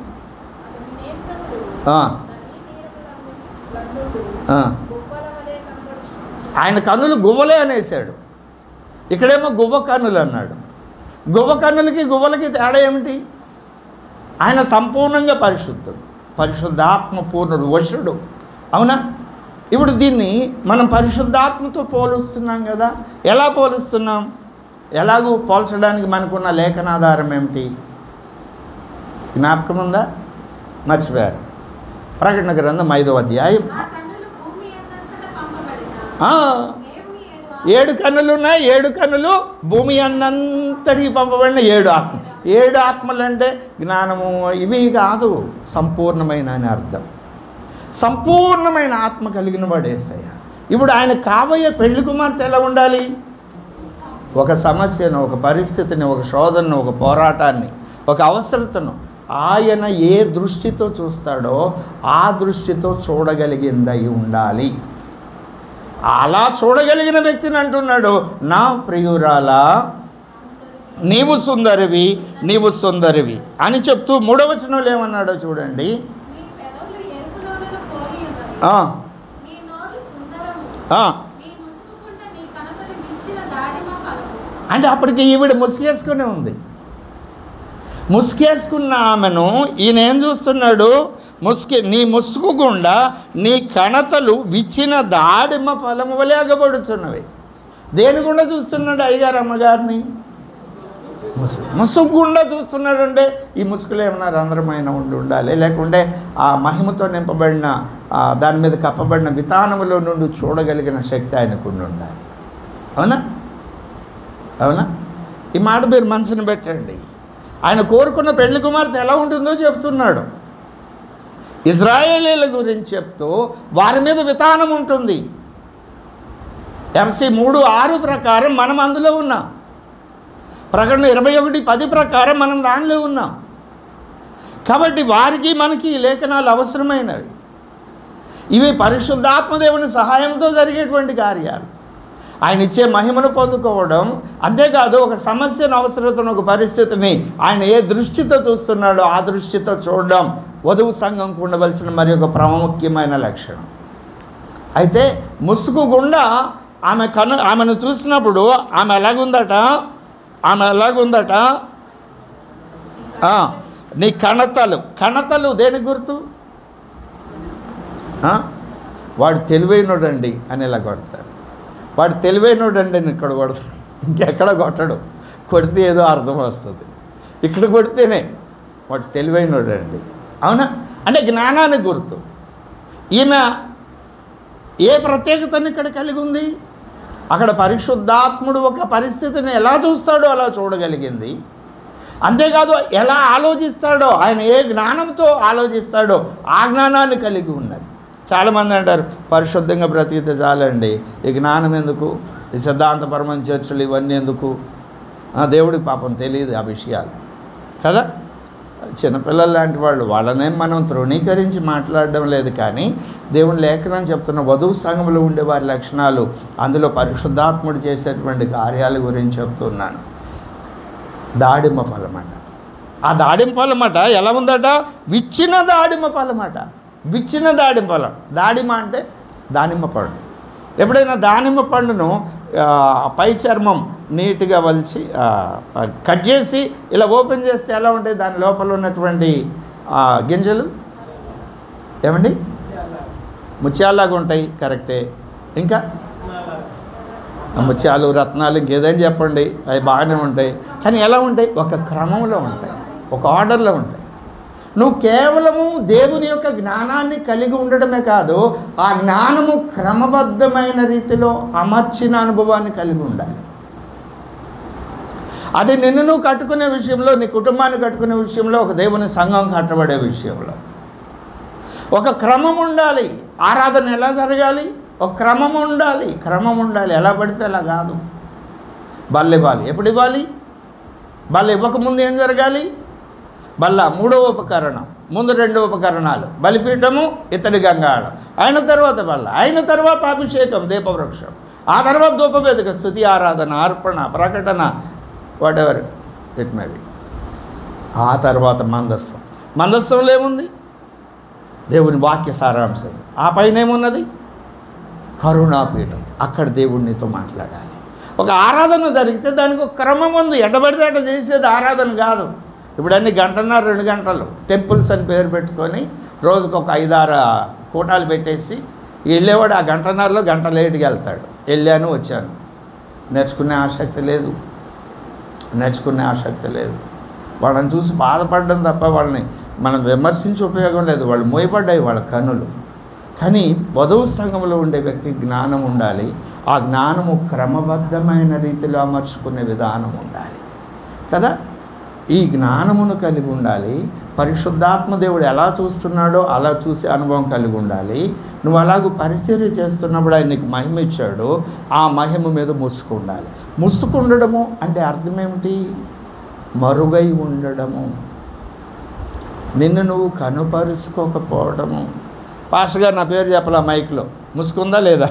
ఆయన కన్నులు గువ్వలే అనేసాడు, ఇక్కడేమో గువ్వ కన్నులు అన్నాడు. గువ్వ కన్నులకి గువ్వలకి తేడా ఏమిటి? ఆయన సంపూర్ణంగా పరిశుద్ధుడు, పరిశుద్ధాత్మ పూర్ణుడు, వశుడు. అవునా? ఇప్పుడు దీన్ని మనం పరిశుద్ధాత్మతో పోలుస్తున్నాం కదా. ఎలా పోలుస్తున్నాం? ఎలాగూ పోల్చడానికి మనకున్న లేఖనాధారం ఏమిటి? జ్ఞాపకం ఉందా? మర్చిపోయారు. ప్రకటన గ్రంథం 5వ అధ్యాయం. 7 కన్నులు ఉన్నాయి. 7 కన్నులు భూమి అన్నంతటికి పంపబడిన 7 ఆత్మ. 7 ఆత్మలు అంటే జ్ఞానము ఇవి కాదు, సంపూర్ణమైన అని అర్థం. సంపూర్ణమైన ఆత్మ కలిగిన వాడు యేసయ్య. ఇప్పుడు ఆయన కాబోయే పెళ్లి కుమార్తె ఎలా ఉండాలి? ఒక సమస్యను, ఒక పరిస్థితిని, ఒక శోధనను, ఒక పోరాటాన్ని, ఒక అవసరతను ఆయన ఏ దృష్టితో చూస్తాడో ఆ దృష్టితో చూడగలిగిందై ఉండాలి. అలా చూడగలిగిన వ్యక్తిని అంటున్నాడు, నా ప్రియురాలా నీవు సుందరివి, నీవు సుందరివి అని చెప్తూ 3వ వచనంలో ఏమన్నాడో చూడండి. అంటే అప్పటికి ఈవిడ ముసుగేసుకునే ఉంది. ముసుగేసుకున్న ఆమెను ఈయన ఏం చూస్తున్నాడు? నీ ముసుగు గుండా నీ కణతలు విచ్చిన దాడిమ ఫలము వలె అగబడుచున్నవి. దేని గుండా చూస్తున్నాడు అయ్యగారు అమ్మగారిని? ముసుగు గుండా చూస్తున్నాడంటే ఈ ముసుగులు ఏమన్నా రంధ్రమైన ఉండాలి, లేకుంటే ఆ మహిమతో నింపబడిన దాని మీద కప్పబడిన విధానంలో నుండి చూడగలిగిన శక్తి ఆయనకు ఉండాలి. అవునా? అవునా? ఈ మాట మీరు మనసుని పెట్టండి. ఆయన కోరుకున్న పెళ్లి కుమార్తె ఎలా ఉంటుందో చెప్తున్నాడు. ఇజ్రాయేలీల గురించి చెప్తూ వారి మీద విధానం ఉంటుంది. FC 3:6 ప్రకారం మనం అందులో ఉన్నాం. ప్రకటన 21:10 ప్రకారం మనం దానిలో ఉన్నాం. కాబట్టి వారికి మనకి ఈ లేఖనాలు అవసరమైనవి. ఇవి పరిశుద్ధాత్మదేవుని సహాయంతో జరిగేటువంటి కార్యాలు. ఆయన ఇచ్చే మహిమను పొందుకోవడం, అంతేకాదు ఒక సమస్యను, అవసరతను, ఒక పరిస్థితిని ఆయన ఏ దృష్టితో చూస్తున్నాడో ఆ దృష్టితో చూడడం వధువు సంఘంకు ఉండవలసిన మరి ఒక ప్రాముఖ్యమైన లక్షణం. అయితే ముసుగు గుండా ఆమెను చూసినప్పుడు ఆమె ఎలాగుందట నీ కణతలు దేనికి గుర్తు? వాడు తెలివైనోడండి అని ఇలా కొడతారు. వాడు తెలివైనోడండి అని ఇక్కడ కొడతాడు, ఇంకెక్కడ కొట్టడు. కొడితే ఏదో అర్థం వస్తుంది, ఇక్కడ కొడితేనే వాడు తెలివైనోడండి. అవునా? అంటే జ్ఞానానికి గుర్తు. ఈమె ఏ ప్రత్యేకతను ఇక్కడ కలిగి ఉంది? అక్కడ పరిశుద్ధాత్ముడు ఒక పరిస్థితిని ఎలా చూస్తాడో అలా చూడగలిగింది. అంతేకాదు ఎలా ఆలోచిస్తాడో, ఆయన ఏ జ్ఞానంతో ఆలోచిస్తాడో ఆ జ్ఞానాన్ని కలిగి ఉన్నది. చాలామంది అంటారు పరిశుద్ధంగా బ్రతికితే చాలండి, ఈ జ్ఞానం ఎందుకు, ఈ సిద్ధాంతపరమైన చర్చలు ఇవన్నీ ఎందుకు? దేవుడికి పాపం తెలియదు ఆ విషయాలు కదా. చిన్నపిల్లలు లాంటి వాళ్ళనేం మనం తృణీకరించి మాట్లాడడం లేదు, కానీ దేవుని లేఖనం చెప్తున్న వధువు సంఘంలో ఉండే వారి లక్షణాలు, అందులో పరిశుద్ధాత్ముడు చేసేటువంటి కార్యాల గురించి చెప్తున్నాను. దాడిమ్మ ఫలమట. ఆ దాడిమ్మ ఫలమట ఎలా ఉందట? విచ్చిన దాడిమ్మ ఫలమట. విచ్చిన దాడిమ్మ ఫలం. దాడిమ్మ అంటే దానిమ్మ పండు. ఎప్పుడైనా దానిమ్మ పండును పై చర్మం నీట్గా వలిచి కట్ చేసి ఇలా ఓపెన్ చేస్తే ఎలా ఉంటాయి? దాని లోపల ఉన్నటువంటి గింజలు ఏమండి ముత్యాలాగా ఉంటాయి. కరెక్టే. ఇంకా ముత్యాలు, రత్నాలు, ఇంకేదైనా చెప్పండి, అవి బాగానే ఉంటాయి. కానీ ఎలా ఉంటాయి? ఒక క్రమంలో ఉంటాయి, ఒక ఆర్డర్లో ఉంటాయి. నువ్వు కేవలము దేవుని యొక్క జ్ఞానాన్ని కలిగి ఉండడమే కాదు, ఆ జ్ఞానము క్రమబద్ధమైన రీతిలో అమర్చిన అనుభవాన్ని కలిగి ఉండాలి. అది నిన్ను నువ్వు కట్టుకునే విషయంలో, నీ కుటుంబాన్ని కట్టుకునే విషయంలో, ఒక దేవుని సంఘం కట్టబడే విషయంలో ఒక క్రమం ఉండాలి. ఆరాధన ఎలా జరగాలి? ఒక క్రమం ఉండాలి. ఎలా పడితే అలా కాదు. బల్ల ఇవ్వాలి. ఎప్పుడు ఇవ్వాలి? బల్ల ఇవ్వకముందు ఏం జరగాలి? బల్ల మూడవ ఉపకరణం, ముందు 2 ఉపకరణాలు, బలిపీఠము, ఇత్తడి గంగాళం, అయిన తర్వాత బల్ల, అయిన తర్వాత అభిషేకం, దీపవృక్షం, ఆ తర్వాత ధూపవేదిక, స్తుతి, ఆరాధన, అర్పణ, ప్రకటన, వాటెవర్ ఇట్ మే బి. ఆ తర్వాత మందస్సంలో ఏముంది? దేవుని వాక్య సారాంశం. ఆ పైన ఏమున్నది? కరుణాపీఠం. అక్కడ దేవుడు నీతో మాట్లాడాలి. ఒక ఆరాధన జరిగితే దానికి ఒక క్రమం ఉంది. ఎడబడితే అట్ట చేసేది ఆరాధన కాదు. ఇప్పుడు అన్ని 1.5-2 గంటలు టెంపుల్స్ అని పేరు పెట్టుకొని రోజుకు ఒక 5-6 కూటాలు పెట్టేసి వెళ్ళేవాడు ఆ 1.5 గంట లేట్గా వెళ్తాడు. వెళ్ళాను వచ్చాను. నేర్చుకునే ఆసక్తి లేదు. వాళ్ళని చూసి బాధపడడం తప్ప వాళ్ళని మనం విమర్శించి ఉపయోగం లేదు. వాళ్ళు మోయబడ్డాయి వాళ్ళ కన్నులు. కానీ వధువు సంఘంలో ఉండే వ్యక్తికి జ్ఞానం ఉండాలి. ఆ జ్ఞానము క్రమబద్ధమైన రీతిలో అమర్చుకునే విధానం ఉండాలి కదా. ఈ జ్ఞానమును కలిగి ఉండాలి. పరిశుద్ధాత్మ దేవుడు ఎలా చూస్తున్నాడో అలా చూసే అనుభవం కలిగి ఉండాలి. నువ్వు అలాగూ పరిచర్య చేస్తున్నప్పుడు ఆయన నీకు మహిమ ఇచ్చాడు. ఆ మహిమ మీద ముసుగు ఉండాలి. ముసుగు ఉండడము అంటే అర్థం ఏమిటి? మరుగై ఉండడము, నిన్ను నువ్వు కనుపరుచుకోకపోవడము. పాస్టర్ గారు నా పేరు చెప్పాలా మైక్లో, ముసుగుందా లేదా?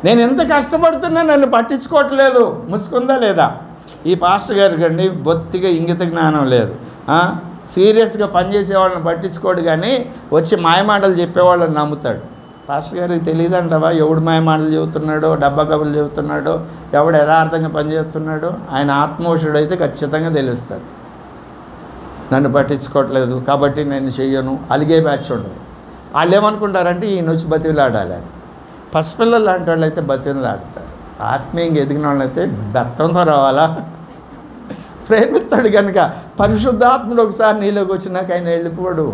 నేను ఎంత కష్టపడుతున్నా నన్ను పట్టించుకోవట్లేదు, ముసుగుందా లేదా? ఈ పాస్టర్ గారికి అండి బొత్తిగా ఇంగిత జ్ఞానం లేదు. సీరియస్గా పనిచేసే వాళ్ళని పట్టించుకోడు, కానీ వచ్చి మాయమాటలు చెప్పేవాళ్ళని నమ్ముతాడు. పాస్టర్ గారికి తెలియదంటవా ఎవడు మాయమాటలు చెబుతున్నాడో, డబ్బా కబుర్లు చెబుతున్నాడో, ఎవడు యథార్థంగా పనిచేస్తున్నాడో? ఆయన ఆత్మోషుడు అయితే ఖచ్చితంగా తెలుస్తుంది. నన్ను పట్టించుకోవట్లేదు కాబట్టి నేను చెయ్యను, అలిగే బ్యాచ్ ఉండదు. వాళ్ళు ఏమనుకుంటారంటే ఈయన వచ్చి బతిలాడాలని. పసిపిల్లలు లాంటి వాళ్ళు అయితే బతిలాడతారు. ఆత్మీయంగా ఎదిగిన వాళ్ళైతే బెత్తంతో రావాలా, ప్రేమిస్తాడు కనుక పరిశుద్ధాత్ముడు ఒకసారి నీలోకి వచ్చినాక ఆయన వెళ్ళిపోడు.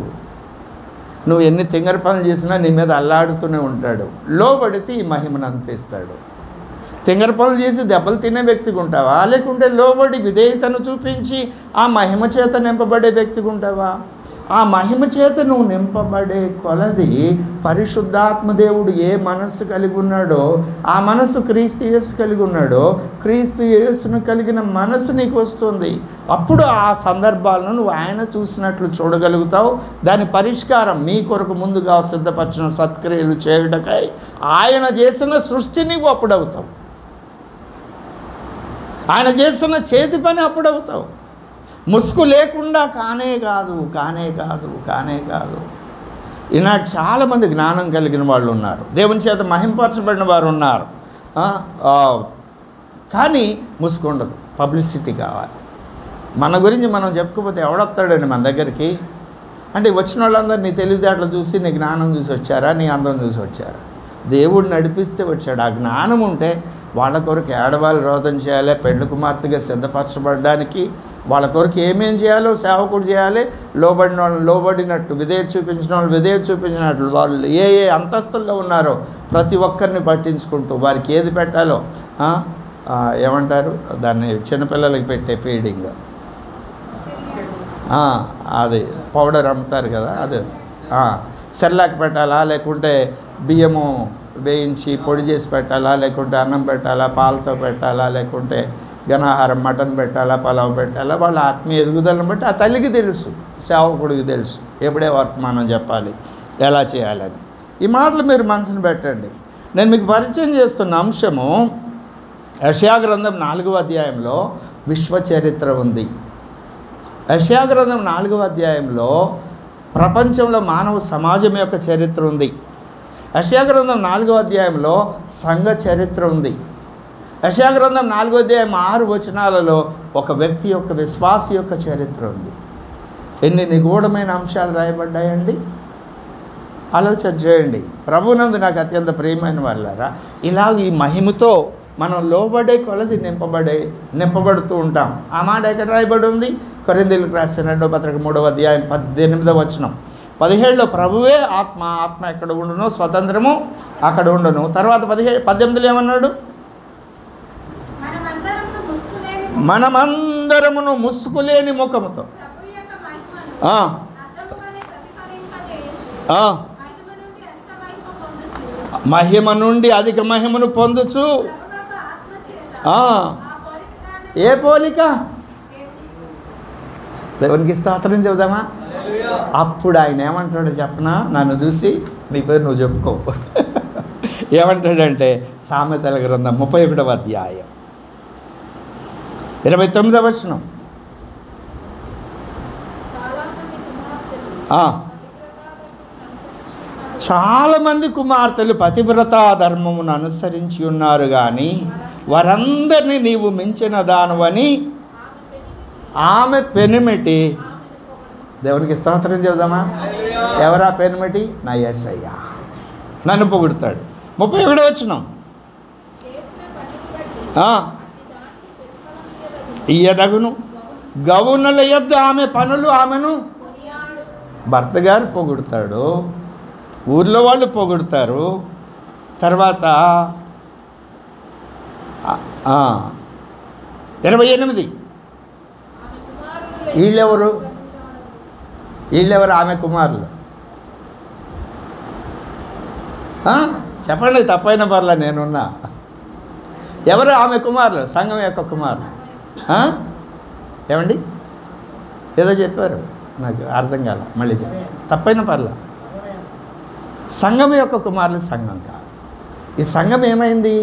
నువ్వు ఎన్ని తింగర పనులు చేసినా నీ మీద అల్లాడుతూనే ఉంటాడు. లోబడితే ఈ మహిమను అందిస్తాడు. తింగర పనులు చేసి దెబ్బలు తినే వ్యక్తిగా ఉంటావా, లేకుంటే లోబడి విధేయతను చూపించి ఆ మహిమ చేత నింపబడే వ్యక్తిగా ఉంటావా? ఆ మహిమ చేత నువ్వు నింపబడే కొలది పరిశుద్ధాత్మ దేవుడు ఏ మనస్సు కలిగి ఉన్నాడో ఆ మనస్సు క్రీస్తు యేసు కలిగి ఉన్నాడో క్రీస్తు యేసును కలిగిన మనస్సు నీకు వస్తుంది. అప్పుడు ఆ సందర్భాలను నువ్వు ఆయన చూసినట్లు చూడగలుగుతావు. దాని పరిష్కారం మీ కొరకు ముందుగా సిద్ధపరిచిన సత్క్రియలు చేయుటకై ఆయన చేసిన సృష్టి నీవు అప్పుడవుతావు. ఆయన చేస్తున్న చేతి పని అప్పుడవుతావు. ముసుగు లేకుండా కానే కాదు. ఈనాడు చాలామంది జ్ఞానం కలిగిన వాళ్ళు ఉన్నారు, దేవుని చేత మహింపరచబడిన వారు ఉన్నారు. కానీ ముసుగు ఉండదు, పబ్లిసిటీ కావాలి. మన గురించి మనం చెప్పుకోకపోతే ఎవడొస్తాడండి మన దగ్గరికి? అంటే వచ్చిన వాళ్ళందరూ నీ తెలివితేటలు చూసి, నీ జ్ఞానం చూసి వచ్చారా, నీ అందం చూసి వచ్చారా? దేవుడు నడిపిస్తే వచ్చాడు. ఆ జ్ఞానం ఉంటే వాళ్ళ కొరకు ఏడవాలి, రోదన చేయాలి, పెండ్లి కుమార్తెగా సిద్ధపరచబడడానికి వాళ్ళ కొరకు ఏమేం చేయాలో సేవకుడు చేయాలి. లోబడిన వాళ్ళని లోబడినట్టు, విధేయత చూపించిన వాళ్ళు విధేయత చూపించినట్లు, వాళ్ళు ఏ అంతస్తుల్లో ఉన్నారో ప్రతి ఒక్కరిని పట్టించుకుంటూ వారికి ఏది పెట్టాలో ఏమంటారు దాన్ని, చిన్నపిల్లలకి పెట్టే ఫీడింగ్, అది పౌడర్ అమ్ముతారు కదా, అదే సెర్లాక్ పెట్టాలా, లేకుంటే బియ్యము వేయించి పొడి చేసి పెట్టాలా, లేకుంటే అన్నం పెట్టాలా, పాలతో పెట్టాలా, లేకుంటే ఘనాహారం మటన్ పెట్టాలా, పలావ్ పెట్టాలా, వాళ్ళ ఆత్మీయ ఎదుగుదలను బట్టి ఆ తల్లికి తెలుసు, సేవకుడికి తెలుసు ఎప్పుడే వర్తమానం చెప్పాలి, ఎలా చేయాలని. ఈ మాటలు మీరు మనసును పెట్టండి. నేను మీకు పరిచయం చేస్తున్న అంశము యెషయా గ్రంథం 4వ అధ్యాయంలో విశ్వ చరిత్ర ఉంది. యెషయా గ్రంథం 4వ అధ్యాయంలో ప్రపంచంలో మానవ సమాజం యొక్క చరిత్ర ఉంది. యెషయా గ్రంథం 4వ అధ్యాయంలో సంఘ చరిత్ర ఉంది. యెషయా గ్రంథం 4వ అధ్యాయం 6 వచనాలలో ఒక వ్యక్తి యొక్క విశ్వాసి యొక్క చరిత్ర ఉంది. ఎన్ని నిగూఢమైన అంశాలు రాయబడ్డాయండి, ఆలోచన చేయండి. ప్రభునందు నాకు అత్యంత ప్రియమైన వాళ్ళారా, ఇలాగ ఈ మహిమతో మనం లోబడే కొలది నింపబడుతూ ఉంటాం. ఆ మాట ఎక్కడ రాయబడి ఉంది? కొరింథీయులకు రాసిన 2వ పత్రిక 3వ అధ్యాయం 18వ వచనం. 17లో ప్రభువే ఆత్మ, ఆత్మ ఎక్కడ ఉండునో స్వతంత్రము అక్కడ ఉండును. తర్వాత 18లో ఏమన్నాడు? మనమందరమును ముసుగులేని ముఖముతో మహిమ నుండి అధిక మహిమను పొందుచు. ఏ పోలిక? దేవునికి స్తోత్రం చెబుదామా? అప్పుడు ఆయన ఏమంటాడో చెప్పనా? నన్ను చూసి నీ పేరు నువ్వు చెప్పుకో. ఏమంటాడంటే సామెతల గ్రంథం 31వ అధ్యాయం 29వ వచనం. చాలామంది కుమార్తెలు పతివ్రతా ధర్మమును అనుసరించి ఉన్నారు, కానీ వారందరినీ నీవు మించిన దానివని ఆమె పెనిమిటి. దేవునికి స్తోత్రం చెబుదామా? ఎవరా పెనిమిటి? నా యేసయ్య నన్ను పొగుడుతాడు. 31వ వచనం. ఇయ్యదగును గౌనుల యొద్ద ఆమె పనులు ఆమెను భర్త గారు పొగుడుతాడు, ఊర్లో వాళ్ళు పొగుడుతారు. తర్వాత 28 వీళ్ళెవరు? ఆమె కుమారులు. చెప్పండి, తప్పైన పర్లా, నేనున్నా. ఎవరు ఆమె కుమారులు? సంఘం యొక్క కుమారులు. ఏమండి ఏదో చెప్పారు, నాకు అర్థం కాల, మళ్ళీ చెప్పారు. తప్పైన పర్లా, సంఘం యొక్క కుమారులు సంఘం కాదు. ఈ సంఘం ఏమైంది?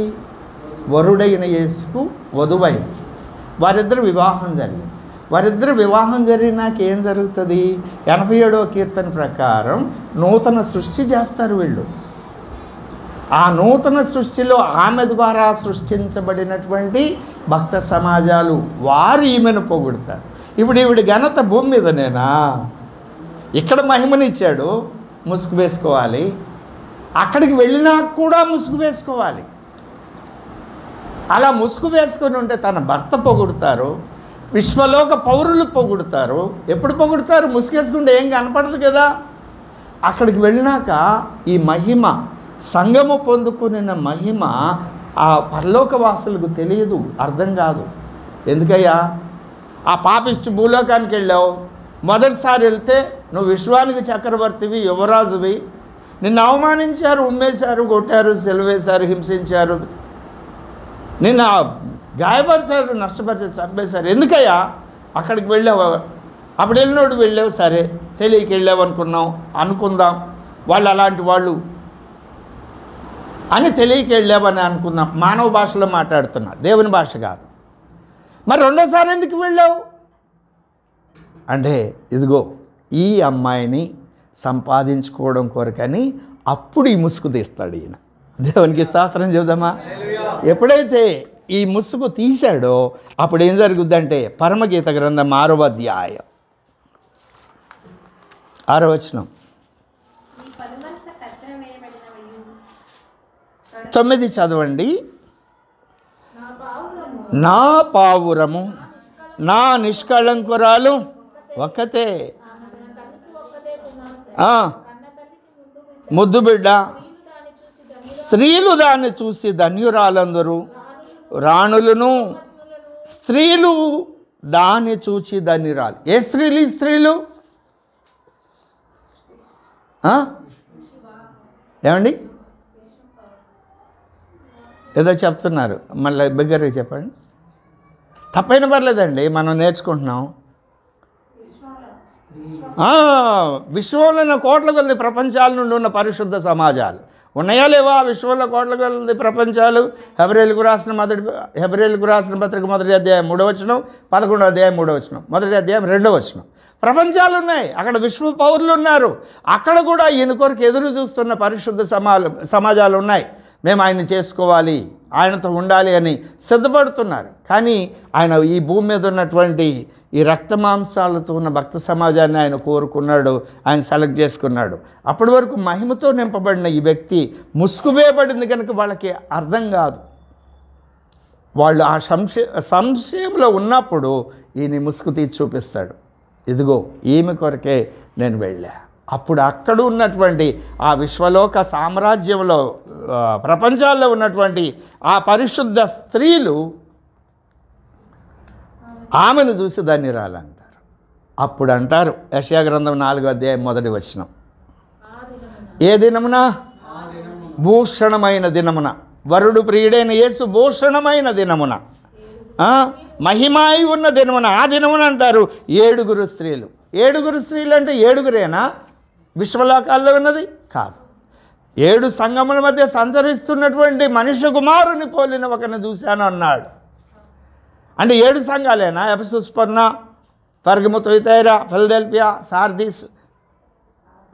వరుడైన యేసుకు వధువైంది. వారిద్దరు వివాహం జరిగింది. వారిద్దరు వివాహం జరిగినాక ఏం జరుగుతుంది? 87వ కీర్తన ప్రకారం నూతన సృష్టి చేస్తారు వీళ్ళు. ఆ నూతన సృష్టిలో ఆమె ద్వారా సృష్టించబడినటువంటి భక్త సమాజాలు వారు ఈమెను పొగుడుతారు. ఇప్పుడు ఈవిడ ఘనత భూమి మీద నేనా? ఇక్కడ మహిమనిచ్చాడు, ముసుగు వేసుకోవాలి. అక్కడికి వెళ్ళినా కూడా ముసుగు వేసుకోవాలి. అలా ముసుగు వేసుకొని ఉంటే తన భర్త పొగుడుతారు, విశ్వలోక పౌరులు పొగుడుతారు. ఎప్పుడు పొగుడుతారు? ముసుగేసుకుంటే ఏం కనపడదు కదా. అక్కడికి వెళ్ళినాక ఈ మహిమ, సంఘము పొందుకున్న మహిమ ఆ పరలోకవాసులకు తెలియదు, అర్థం కాదు. ఎందుకయ్యా? ఆ పాపిష్టి భూలోకానికి వెళ్ళావు, మొదటిసారి వెళ్తే నువ్వు విశ్వానికి చక్రవర్తివి, యువరాజువి, నిన్ను అవమానించారు, ఉమ్మేశారు, కొట్టారు, సెలవేశారు, హింసించారు, నిన్ను గాయపరిచారు, నష్టపరిచారు, చంపేశారు. ఎందుకయ్యా అక్కడికి వెళ్ళావు? అప్పుడు వెళ్ళినోడు వెళ్ళావు, సరే తెలియక వెళ్ళావు అనుకుందాం, వాళ్ళు అలాంటి వాళ్ళు అని తెలియక వెళ్ళావని అనుకుందాం. మానవ భాషలో మాట్లాడుతున్నా, దేవుని భాష కాదు. మరి రెండోసారి ఎందుకు వెళ్ళావు అంటే, ఇదిగో ఈ అమ్మాయిని సంపాదించుకోవడం కొరకని అప్పుడు ఈ ముసుగు తీస్తాడు ఈయన. దేవునికి స్తోత్రం చెబుదామా? ఎప్పుడైతే ఈ ముసుగు తీశాడో అప్పుడు ఏం జరుగుద్దంటే, పరమగీత గ్రంథం 6వ అధ్యాయం 6వ వచనం 9 చదవండి. నా పావురము నా నిష్కళంకురాలు ఒక్కతే, ముద్దు బిడ్డ, స్త్రీలు దాన్ని చూసి ధన్యురాలందరూ, రాణులను స్త్రీలు దాన్ని చూచి ధన్యురాలు. ఏ స్త్రీలు? ఈ స్త్రీలు ఏమండి? ఏదో చెప్తున్నారు, మళ్ళీ బిగ్గరగా చెప్పండి. తప్పైన పర్లేదండి, మనం నేర్చుకుంటున్నాం. విశ్వంలో కోట్ల కొద్ది ప్రపంచాల నుండి ఉన్న పరిశుద్ధ సమాజాలు ఉన్నాయా లేవా? విశ్వంలో కోట్ల కొద్ది ప్రపంచాలు. హెబ్రీయులకు రాసిన పత్రిక 1వ అధ్యాయం 3వ వచనం, 11వ అధ్యాయం 3వ వచనం, 1వ అధ్యాయం 2వ వచనం. ప్రపంచాలు ఉన్నాయి, అక్కడ విశ్వ పౌరులు ఉన్నారు. అక్కడ కూడా ఈయన కొరకు ఎదురు చూస్తున్న పరిశుద్ధ సమాజాలు ఉన్నాయి. మేము ఆయన్ని చేసుకోవాలి, ఆయనతో ఉండాలి అని సిద్ధపడుతున్నారు. కానీ ఆయన ఈ భూమి మీద ఉన్నటువంటి ఈ రక్త మాంసాలతో ఉన్న భక్త సమాజాన్ని ఆయన కోరుకున్నాడు, ఆయన సెలెక్ట్ చేసుకున్నాడు. అప్పటి వరకు మహిమతో నింపబడిన ఈ వ్యక్తి ముసుగు వేయబడింది కనుక వాళ్ళకి అర్థం కాదు. వాళ్ళు ఆ సంశయంలో ఉన్నప్పుడు ఈయన ముసుగు తీసి చూపిస్తాడు. ఇదిగో ఈమె కొరకే నేను వెళ్ళా. అప్పుడు అక్కడ ఉన్నటువంటి ఆ విశ్వలోక సామ్రాజ్యంలో, ప్రపంచాల్లో ఉన్నటువంటి ఆ పరిశుద్ధ స్త్రీలు ఆమెను చూసి ధన్యురాలంటారు. అప్పుడు అంటారు, యెషయా గ్రంథం 4వ అధ్యాయం 1వ వచనం, ఏ దినమున? భూషణమైన దినమున, వరుడు ప్రియుడైన యేసు భూషణమైన దినమున, మహిమాయి ఉన్న దినమున, ఆ దినమున అంటారు 7 స్త్రీలు. 7 స్త్రీలు అంటే 7 విశ్వలోకాల్లో ఉన్నది కాదు. 7 సంఘముల మధ్య సంచరిస్తున్నటువంటి మనుష్య కుమారుని పోలిన ఒకరిని చూశాను అన్నాడు. అంటే 7 సంఘాలేనా? ఎఫెసు, స్మర్ణ, పెర్గము, తుయతైరా, ఫిలదెల్ఫియా, సార్దీస్,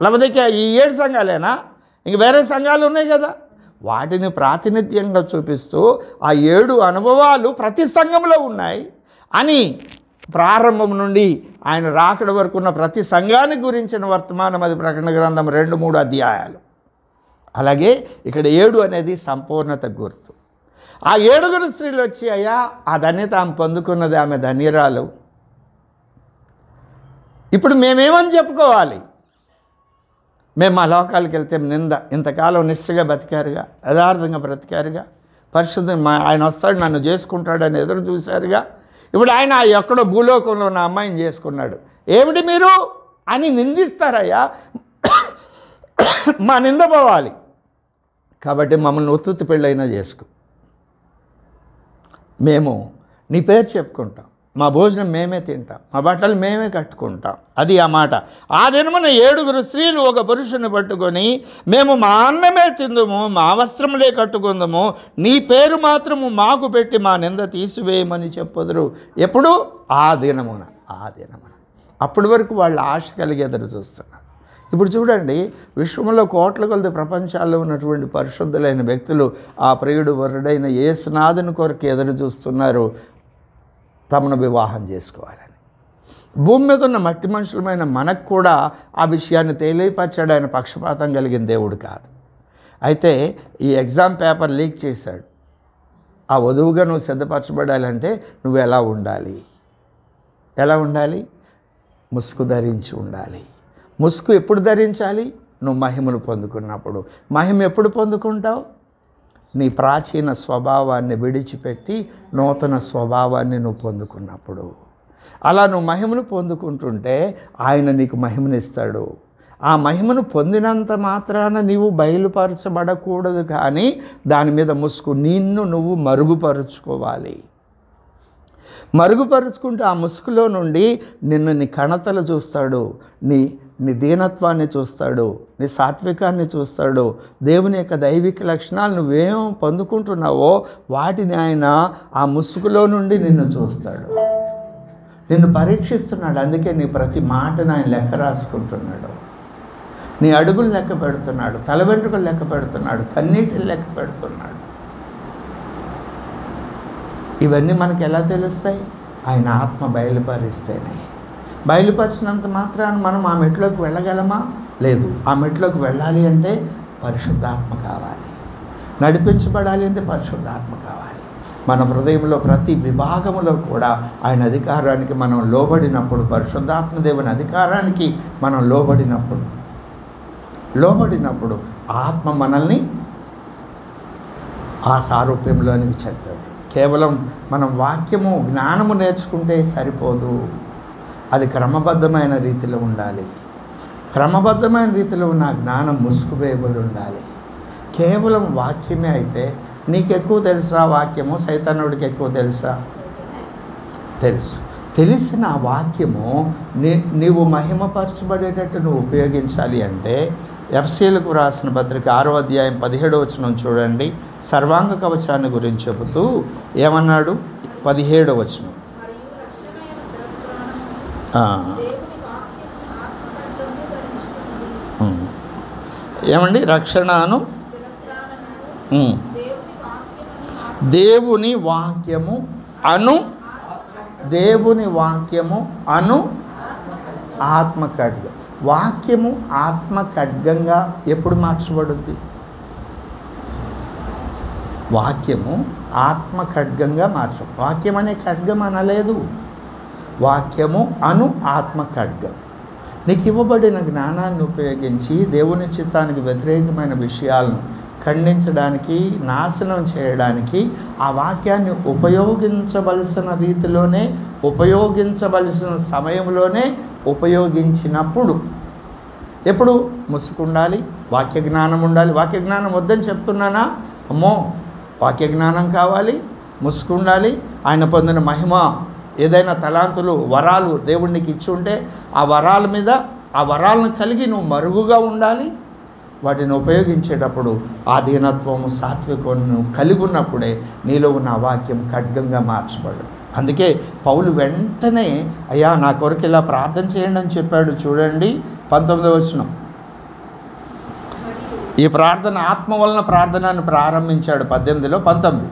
లవొదికయ, ఈ 7 సంఘాలేనా? ఇంక వేరే సంఘాలు ఉన్నాయి కదా. వాటిని ప్రాతినిధ్యంగా చూపిస్తూ ఆ 7 అనుభవాలు ప్రతి సంఘంలో ఉన్నాయి అని ప్రారంభం నుండి ఆయన రాకడ వరకు ఉన్న ప్రతి సంఘానికి గురించిన వర్తమానం అది ప్రకటన గ్రంథం 2-3 అధ్యాయాలు. అలాగే ఇక్కడ 7 అనేది సంపూర్ణత గుర్తు. ఆ 7 స్త్రీలు వచ్చి, అయ్యా ఆ ధన్యత ఆమె పొందుకున్నది, ఆమె ధన్యురాలు. ఇప్పుడు మేమేమని చెప్పుకోవాలి? మేము మా లోకాలకు వెళ్తే నింద, ఇంతకాలం నిష్ఠగా బతికారుగా, యథార్థంగా బ్రతికారుగా, పరిశుద్ధం ఆయన వస్తాడు నన్ను చేసుకుంటాడని ఎదురు చూశారుగా. ఇప్పుడు ఆయన ఎక్కడో భూలోకంలో ఉన్న అమ్మాయిని చేసుకున్నాడు, ఏమిటి మీరు అని నిందిస్తారయ్యా. మా నింద పోవాలి కాబట్టి మమ్మల్ని ఉత్తుత్తి పెళ్ళైనా చేసుకో, మేము నీ పేరు చెప్పుకుంటాం, మా భోజనం మేమే తింటాం, మా బట్టలు మేమే కట్టుకుంటాం. అది ఆ మాట. ఆ దినమున 7 స్త్రీలు ఒక పురుషుని పట్టుకొని, మేము మా అన్నమే తిందుము, మా వస్త్రములే కట్టుకుందాము, నీ పేరు మాత్రము మాకు పెట్టి మా నింద తీసివేయమని చెప్పుదురు. ఎప్పుడు? ఆ దినమున. అప్పటి వరకు వాళ్ళు ఆశ కలిగి ఎదురు చూస్తున్నారు. ఇప్పుడు చూడండి, విశ్వంలో కోట్ల కొలది ప్రపంచాల్లో ఉన్నటువంటి పరిశుద్ధులైన వ్యక్తులు ఆ ప్రియుడు వరుడైన యేసునాథుని కొరకు ఎదురు చూస్తున్నారు, తమను వివాహం చేసుకోవాలని. భూమి మీద ఉన్న మట్టి మనుషులమైన మనకు కూడా ఆ విషయాన్ని తెలియపరచాడు. ఆయన పక్షపాతం కలిగిన దేవుడు కాదు. అయితే ఈ ఎగ్జామ్ పేపర్ లీక్ చేశాడు. ఆ వధువుగా నువ్వు సిద్ధపరచబడాలంటే నువ్వు ఎలా ఉండాలి? ఎలా ఉండాలి? ముసుగు ధరించి ఉండాలి. ముసుగు ఎప్పుడు ధరించాలి? నువ్వు మహిమను పొందుకున్నప్పుడు. మహిమ ఎప్పుడు పొందుకుంటావు? నీ ప్రాచీన స్వభావాన్ని విడిచిపెట్టి నూతన స్వభావాన్ని నువ్వు పొందుకున్నప్పుడు. అలా నువ్వు మహిమను పొందుకుంటుంటే ఆయన నీకు మహిమనిస్తాడు. ఆ మహిమను పొందినంత మాత్రాన నీవు బయలుపరచబడకూడదు, కానీ దాని మీద ముసుగు నిన్ను నువ్వు మరుగుపరుచుకోవాలి. మరుగుపరుచుకుంటూ ఆ ముసుగులో నుండి నిన్ను నీ కణతలు చూస్తాడు, నీ దీనత్వాన్ని చూస్తాడు, నీ సాత్వికాన్ని చూస్తాడు. దేవుని యొక్క దైవిక లక్షణాలు నువ్వేం పొందుకుంటున్నావో వాటిని ఆయన ఆ ముసుగులో నుండి నిన్ను చూస్తాడు, నిన్ను పరీక్షిస్తున్నాడు. అందుకే నీ ప్రతి మాటను ఆయన లెక్క రాసుకుంటున్నాడు. నీ అడుగులు లెక్క పెడుతున్నాడు, తల వెంట్రుకలు లెక్క పెడుతున్నాడు, కన్నీటిని లెక్క పెడుతున్నాడు. ఇవన్నీ మనకు ఎలా తెలుస్తాయి? ఆయన ఆత్మ బయలుపరిస్తేనే. బయలుపరిచినంత మాత్రాన మనం ఆ మెట్లోకి వెళ్ళగలమా? లేదు. ఆ మెట్లోకి వెళ్ళాలి అంటే పరిశుద్ధాత్మ కావాలి. నడిపించబడాలి అంటే పరిశుద్ధాత్మ కావాలి. మన హృదయంలో ప్రతి విభాగంలో కూడా ఆయన అధికారానికి మనం లోబడినప్పుడు, పరిశుద్ధాత్మ దేవుని అధికారానికి మనం లోబడినప్పుడు ఆత్మ మనల్ని ఆ సారూప్యంలోనికి చెప్తుంది. కేవలం మనం వాక్యము జ్ఞానము నేర్చుకుంటే సరిపోదు, అది క్రమబద్ధమైన రీతిలో ఉండాలి. క్రమబద్ధమైన రీతిలో ఉన్న జ్ఞానం ముసుగు వేయబడి ఉండాలి. కేవలం వాక్యమే అయితే నీకెక్కువ తెలుసా వాక్యము? సైతానుడికి ఎక్కువ తెలుసా? తెలుసు. తెలిసిన ఆ వాక్యము నీవు మహిమపరచబడేటట్టు నువ్వు ఉపయోగించాలి అంటే ఎఫ్సీలకు రాసిన పత్రిక 6వ అధ్యాయం 17వ వచనం చూడండి. సర్వాంగ కవచాన్ని గురించి చెబుతూ ఏమన్నాడు? 17వ వచనం. ఏమండి? రక్షణను దేవుని వాక్యము అను ఆత్మ ఖడ్గం. వాక్యము ఆత్మ ఖడ్గంగా ఎప్పుడు మార్చబడుద్ది? వాక్యము ఆత్మ ఖడ్గంగా వాక్యం అనే ఖడ్గం అనలేదు. వాక్యము అను ఆత్మ ఖడ్గం. నీకు ఇవ్వబడిన జ్ఞానాన్ని ఉపయోగించి దేవుని చిత్తానికి వ్యతిరేకమైన విషయాలను ఖండించడానికి, నాశనం చేయడానికి ఆ వాక్యాన్ని ఉపయోగించవలసిన రీతిలోనే, ఉపయోగించవలసిన సమయంలోనే ఉపయోగించినప్పుడు, ఎప్పుడు ముసుకుండాలి, వాక్య జ్ఞానం ఉండాలి. వాక్య జ్ఞానం వద్దని చెప్తున్నానా? అమ్మో, వాక్య జ్ఞానం కావాలి, ముసుకుండాలి. ఆయన పొందిన మహిమ, ఏదైనా తలాంతులు, వరాలు దేవుడికి ఇచ్చి ఉంటే ఆ వరాల మీద, ఆ వరాలను కలిగి నువ్వు మరుగుగా ఉండాలి. వాటిని ఉపయోగించేటప్పుడు ఆ దీనత్వము, సాత్వికను కలిగి ఉన్నప్పుడే నీలో ఉన్న వాక్యం ఖడ్గంగా మార్చబడు. అందుకే పౌలు వెంటనే అయ్యా నా కొరకు ఇలా ప్రార్థన చేయండి అని చెప్పాడు. చూడండి 19వ వచనం. ఈ ప్రార్థన ఆత్మ వలన ప్రార్థనను ప్రారంభించాడు 18లో 19.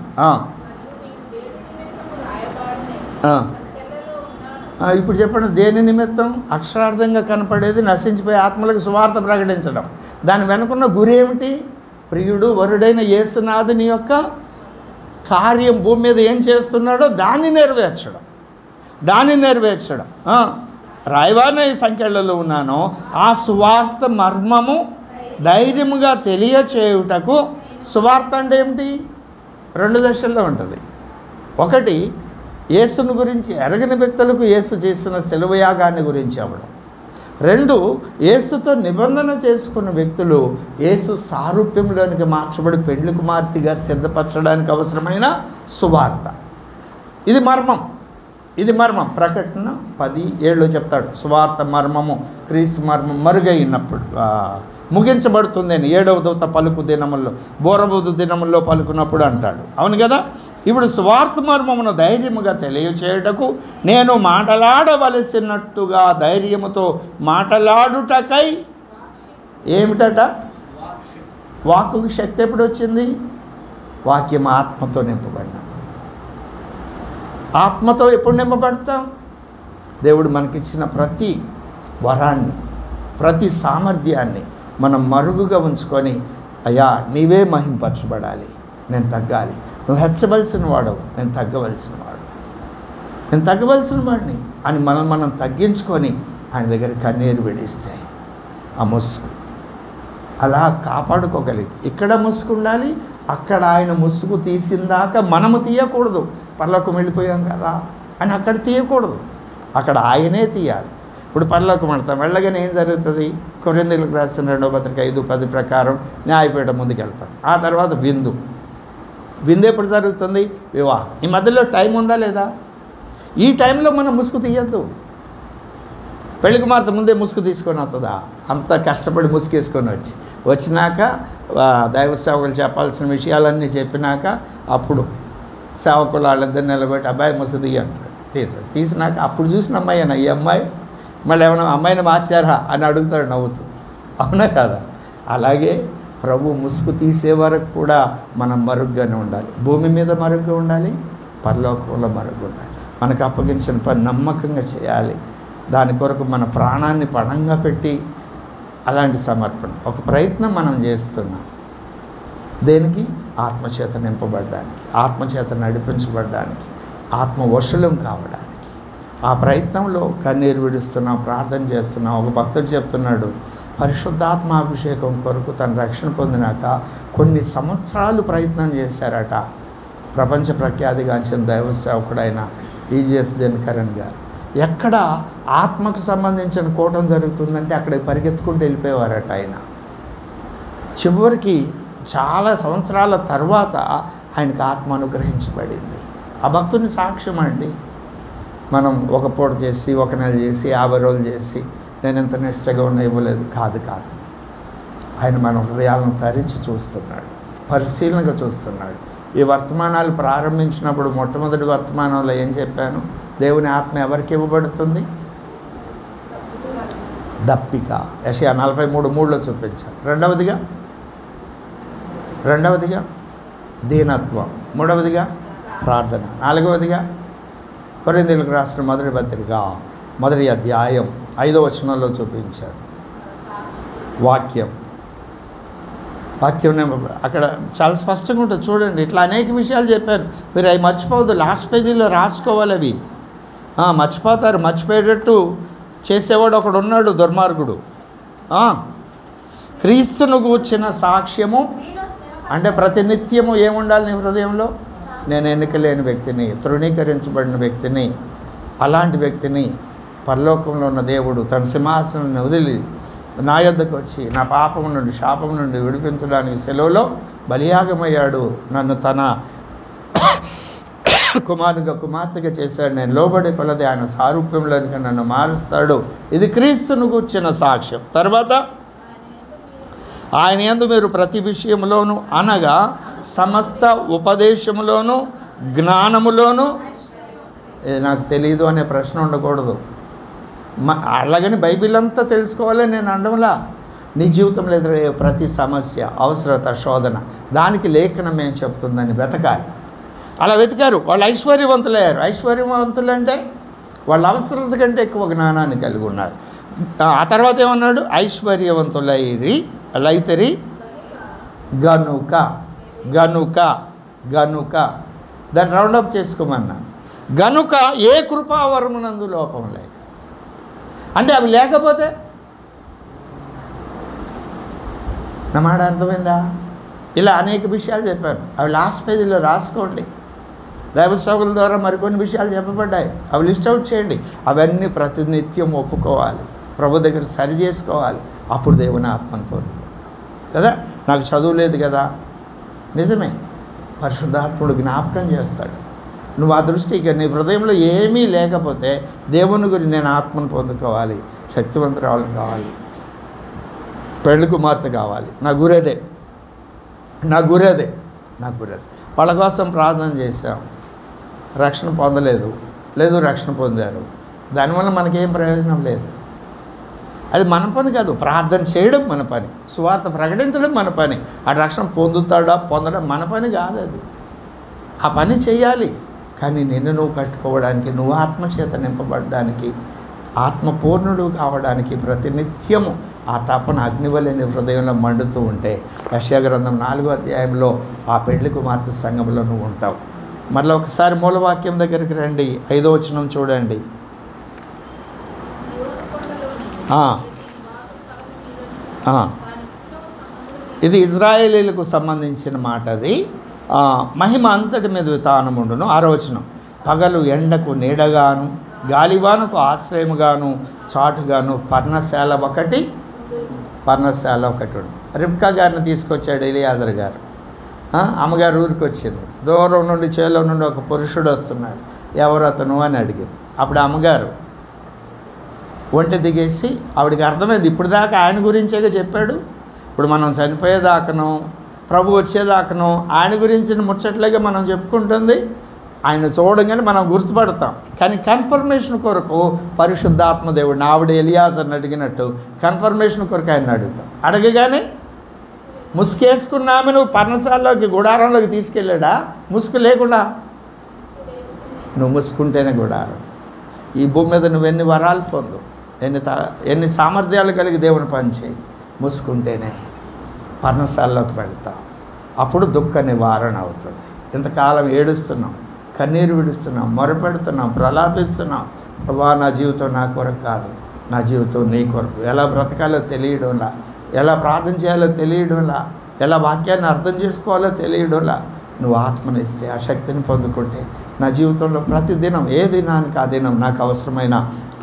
ఇప్పుడు చెప్పండి, దేని నిమిత్తం? అక్షరార్థంగా కనపడేది నశించిపోయే ఆత్మలకు సువార్త ప్రకటించడం. దాని వెనుకున్న గురి ఏమిటి? ప్రియుడు వరుడైన యేసునాథుని యొక్క కార్యం భూమి మీద ఏం చేస్తున్నాడో దాన్ని నెరవేర్చడం. రాయవారిన ఈ సంఖ్యలలో ఉన్నాను. ఆ సువార్త మర్మము ధైర్యముగా తెలియచేయుటకు. సువార్త అంటే ఏమిటి? 2 దశల్లో ఉంటుంది. ఒకటి, యేసును గురించి ఎరగని వ్యక్తులకు యేసు చేసిన శిలువ యాగాన్ని గురించి అవ్వడం. 2, యేసుతో నిబంధన చేసుకున్న వ్యక్తులు యేసు సారూప్యంలోనికి మార్చబడి పెండ్లి కుమార్తెగా సిద్ధపరచడానికి అవసరమైన సువార్త. ఇది మర్మం. ప్రకటన 10:7 చెప్తాడు. సువార్త మర్మము, క్రీస్తు మర్మం మరుగైనప్పుడు ముగించబడుతుంది అని 7వ దూత పలుకు దినముల్లో, బోరబోదు దినముల్లో పలుకున్నప్పుడు అంటాడు. అవును కదా? ఇప్పుడు సువార్త మర్మమును ధైర్యముగా తెలియచేయుటకు నేను మాటలాడవలసినట్టుగా ధైర్యముతో మాటలాడుటకై. ఏమిటట? వాక్కుకి శక్తి ఎప్పుడు వచ్చింది? వాక్యం ఆత్మతో నింపబడిన. ఆత్మతో ఎప్పుడు నింపబడతాం? దేవుడు మనకిచ్చిన ప్రతి వరాన్ని, ప్రతి సామర్థ్యాన్ని మనం మరుగుగా ఉంచుకొని, అయ్యా నీవే మహింపరచబడాలి, నేను తగ్గాలి. నువ్వు హెచ్చవలసిన వాడు, నేను తగ్గవలసిన వాడిని. అని మనం తగ్గించుకొని ఆయన దగ్గర కన్నీరు విడిస్తే ఆ ముసుగు అలా కాపాడుకోగలిగి ఇక్కడ ముసుగు ఉండాలి, అక్కడ ఆయన ముసుగు తీసిందాక మనము తీయకూడదు. పరలోకం వెళ్ళిపోయాం కదా అని అక్కడ తీయకూడదు, అక్కడ ఆయనే తీయాలి. ఇప్పుడు పరలోకం వెళ్తాం, వెళ్ళగానే ఏం జరుగుతుంది? కొరింథీయులకు రాసిన 2వ పత్రిక 5:10 ప్రకారం న్యాయపీఠం ముందుకు వెళ్తాం. ఆ తర్వాత విందు ఎప్పుడు జరుగుతుంది? వివాహం. ఈ మధ్యలో టైం ఉందా లేదా? ఈ టైంలో మనం ముసుగు తీయద్దు. పెళ్లి కుమార్తె ముందే ముసుగు తీసుకొని వస్తుందా? అంత కష్టపడి ముసుగేసుకొని వచ్చినాక దైవ సేవకులు చెప్పాల్సిన విషయాలన్నీ చెప్పినాక అప్పుడు సేవకులు వాళ్ళిద్దరు నిలబెట్టి అబ్బాయి ముసుగు తీయంటారు. తీసినాక అప్పుడు చూసిన అమ్మాయి ఈ అమ్మాయి మళ్ళీ ఏమైనా అమ్మాయిని మార్చారా అని అడుగుతాడు నవ్వుతూ. అవునా కదా? అలాగే ప్రభు ముసుగు తీసే వరకు కూడా మనం మరుగ్గానే ఉండాలి. భూమి మీద మరుగ్గా ఉండాలి, పరలోకంలో మరుగ్గా ఉండాలి. మనకు అప్పగించిన పని నమ్మకంగా చేయాలి. దాని కొరకు మన ప్రాణాన్ని పణంగా పెట్టి అలాంటి సమర్పణ ఒక ప్రయత్నం మనం చేస్తున్నాం. దేనికి? ఆత్మచేత నింపబడడానికి, ఆత్మచేత నడిపించబడడానికి, ఆత్మవశులం కావడానికి. ఆ ప్రయత్నంలో కన్నీరు విడుస్తున్నాం, ప్రార్థన చేస్తున్నాం. ఒక భక్తుడు చెప్తున్నాడు, పరిశుద్ధాత్మాభిషేకం కొరకు తన రక్షణ పొందినాక కొన్ని సంవత్సరాలు ప్రయత్నం చేశారట. ప్రపంచ ప్రఖ్యాతిగాంచిన దైవ సేవకుడైన ఈజీఎస్ దినకరన్ గారు. ఎక్కడ ఆత్మకు సంబంధించిన కూటం జరుగుతుందంటే అక్కడికి పరిగెత్తుకుంటూ వెళ్ళిపోయేవారట ఆయన. చివరికి చాలా సంవత్సరాల తర్వాత ఆయనకు ఆత్మ అనుగ్రహించబడింది. ఆ భక్తుని సాక్ష్యం అండి. మనం ఒక పూట చేసి, ఒక నెల చేసి, 50 రోజులు చేసి నేను ఎంత నిష్టగా ఉన్నా ఇవ్వలేదు. కాదు. ఆయన మన హృదయాలను తరించి చూస్తున్నాడు, పరిశీలనగా చూస్తున్నాడు. ఈ వర్తమానాలు ప్రారంభించినప్పుడు మొట్టమొదటి వర్తమానంలో ఏం చెప్పాను? దేవుని ఆత్మ ఎవరికి ఇవ్వబడుతుంది? దప్పిక. యెషయా 43:3లో చూపించాను. రెండవదిగా దీనత్వం. మూడవదిగా ప్రార్థన. నాలుగవదిగా కొరింథీయులకు రాసిన మొదటి పత్రిక 1వ అధ్యాయం 5వ వచనంలో చూపించాడు. వాక్యం అక్కడ చాలా స్పష్టంగా ఉంటుంది చూడండి. ఇట్లా అనేక విషయాలు చెప్పాను, మీరు అవి మర్చిపోవద్దు. లాస్ట్ పేజీలో రాసుకోవాలి అవి. మర్చిపోతారు. మర్చిపోయేటట్టు చేసేవాడు ఒకడు ఉన్నాడు, దుర్మార్గుడు. క్రీస్తును గూర్చిన సాక్ష్యము అంటే ప్రతినిత్యము ఏముండాలి నీ హృదయంలో? నేను ఎన్నిక లేని వ్యక్తిని, తృణీకరించబడిన వ్యక్తిని, అలాంటి వ్యక్తిని పరలోకంలో ఉన్న దేవుడు తన సింహాసనాన్ని వదిలి నా యొద్దకు వచ్చి నా పాపం నుండి, శాపం నుండి విడిపించడానికి సెలవులో బలియాగమయ్యాడు. నన్ను తన కుమార్తెగా చేశాడు. నేను లోబడి కొలది ఆయన సారూప్యంలోనికి నన్ను మారుస్తాడు. ఇది క్రీస్తును గూర్చిన సాక్ష్యం. తర్వాత ఆయన యందు మీరు ప్రతి విషయంలోనూ అనగా సమస్త ఉపదేశములోను, జ్ఞానములోను, ఇది నాకు తెలియదు అనే ప్రశ్న ఉండకూడదు. అలాగని బైబిల్ అంతా తెలుసుకోవాలని నేను అనడంలా. నీ జీవితంలో ఎదురయ్యే ప్రతి సమస్య, అవసరత, శోధన, దానికి లేఖనం ఏం చెప్తుందని వెతకాలి. అలా వెతికారు, వాళ్ళు ఐశ్వర్యవంతులయ్యారు. ఐశ్వర్యవంతులు అంటే వాళ్ళ అవసరత కంటే ఎక్కువ జ్ఞానాన్ని కలిగి ఉన్నారు. ఆ తర్వాత ఏమన్నాడు? ఐశ్వర్యవంతులైరి గనుక దాన్ని రౌండప్ చేసుకోమన్నా. గనుక ఏ కృపావరమునందు లోపం లేక, అంటే అవి లేకపోతే నా మాట అర్థమైందా? ఇలా అనేక విషయాలు చెప్పాను, అవి లాస్ట్ పేజీలో రాసుకోండి. దైవ సేవకుల ద్వారా మరికొన్ని విషయాలు చెప్పబడ్డాయి, అవి లిస్ట్ అవుట్ చేయండి. అవన్నీ ప్రతినిత్యం ఒప్పుకోవాలి, ప్రభు దగ్గర సరి చేసుకోవాలి. అప్పుడు దేవుని ఆత్మను పొందు కదా. నాకు చదువు లేదు కదా, నిజమే, పరిశుద్ధాత్ముడు జ్ఞాపకం చేస్తాడు. నువ్వు ఆ దృష్టికి నీ హృదయంలో ఏమీ లేకపోతే దేవుని గురించి నేను ఆత్మను పొందుకోవాలి, శక్తివంతురాలు కావాలి, పెళ్లి కుమార్తె కావాలి, నా గురేదే. వాళ్ళ కోసం ప్రార్థన చేశాం, రక్షణ పొందలేదు, రక్షణ పొందారు. దానివల్ల మనకేం ప్రయోజనం లేదు. అది మన పని కాదు. ప్రార్థన చేయడం మన పని, సువార్త ప్రకటించడం మన పని. ఆ రక్షణ పొందుతాడా పొందడం మన పని కాదు. అది ఆ పని చేయాలి. కానీ నిన్ను నువ్వు కట్టుకోవడానికి, నువ్వు ఆత్మచేత నింపబడడానికి, ఆత్మపూర్ణుడు కావడానికి ప్రతినిత్యము ఆ తపన అగ్నివల్లిని హృదయంలో మండుతూ ఉంటే యెషయా గ్రంథం 4వ అధ్యాయంలో ఆ పెళ్లి కుమార్తె సంఘంలో నువ్వు ఉంటావు. మరలా ఒకసారి మూలవాక్యం దగ్గరికి రండి, 5వ వచనం చూడండి. ఇది ఇజ్రాయేలీలకు సంబంధించిన మాట. అది మహిమ అంతటి మీద వితానముండును. 6వ వచనం, పగలు ఎండకు నీడగాను గాలివానకు ఆశ్రయముగాను చాటుగాను పర్ణశాల ఒకటి ఉంది. రిబ్కా గారిని తీసుకొచ్చాడు ఎలియాజర్ గారు. అమ్మగారు ఊరికి వచ్చింది. దూరం నుండి చేలో నుండి ఒక పురుషుడు వస్తున్నాడు, ఎవరు అతను అని అడిగింది. అప్పుడు అమ్మగారు ఒంటి దిగేసి, ఆవిడికి అర్థమైంది ఇప్పుడు దాకా ఆయన గురించేగా చెప్పాడు, ఇప్పుడు మనం చనిపోయేదాకను ప్రభు వచ్చేదాకను ఆయన గురించిన ముచ్చట్లేగా మనం చెప్పుకుంటుంది. ఆయన చూడగానే మనం గుర్తుపడతాం. కానీ కన్ఫర్మేషన్ కొరకు పరిశుద్ధాత్మ దేవుడిని ఆవిడ ఎలియాజర్ని అడిగినట్టు కన్ఫర్మేషన్ కొరకు ఆయన అడుగుతాం. అడగగానే ముసుకేసుకున్న ఆమె నువ్వు పర్ణశాలలోకి గుడారంలోకి తీసుకెళ్ళాడా? ముసుగు లేకుండా. నువ్వు ముసుకుంటేనే గుడారం. ఈ భూమి మీద నువ్వు ఎన్ని వరాలు పొందు, ఎన్ని సామర్థ్యాలు కలిగి దేవుని పని చేయి, ముసుకుంటేనే పర్ణశాలలోకి వెళ్తావు. అప్పుడు దుఃఖ నివారణ అవుతుంది. ఇంతకాలం ఏడుస్తున్నాం, కన్నీరు విడుస్తున్నాం, మొరపెడుతున్నాం, ప్రలాపిస్తున్నాం. ప్రభా నా జీవితం నా కొరకు కాదు, నా జీవితం నీ కొరకు. ఎలా బ్రతకాలో తెలియడంలా, ఎలా ప్రార్థన చేయాలో తెలియడంలా, ఎలా వాక్యాన్ని అర్థం చేసుకోవాలో తెలియడంలా. నువ్వు ఆత్మనిస్తే ఆ శక్తిని పొందుకుంటే నా జీవితంలో ప్రతి దినం ఏ దినానికి ఆ దినం నాకు అవసరమైన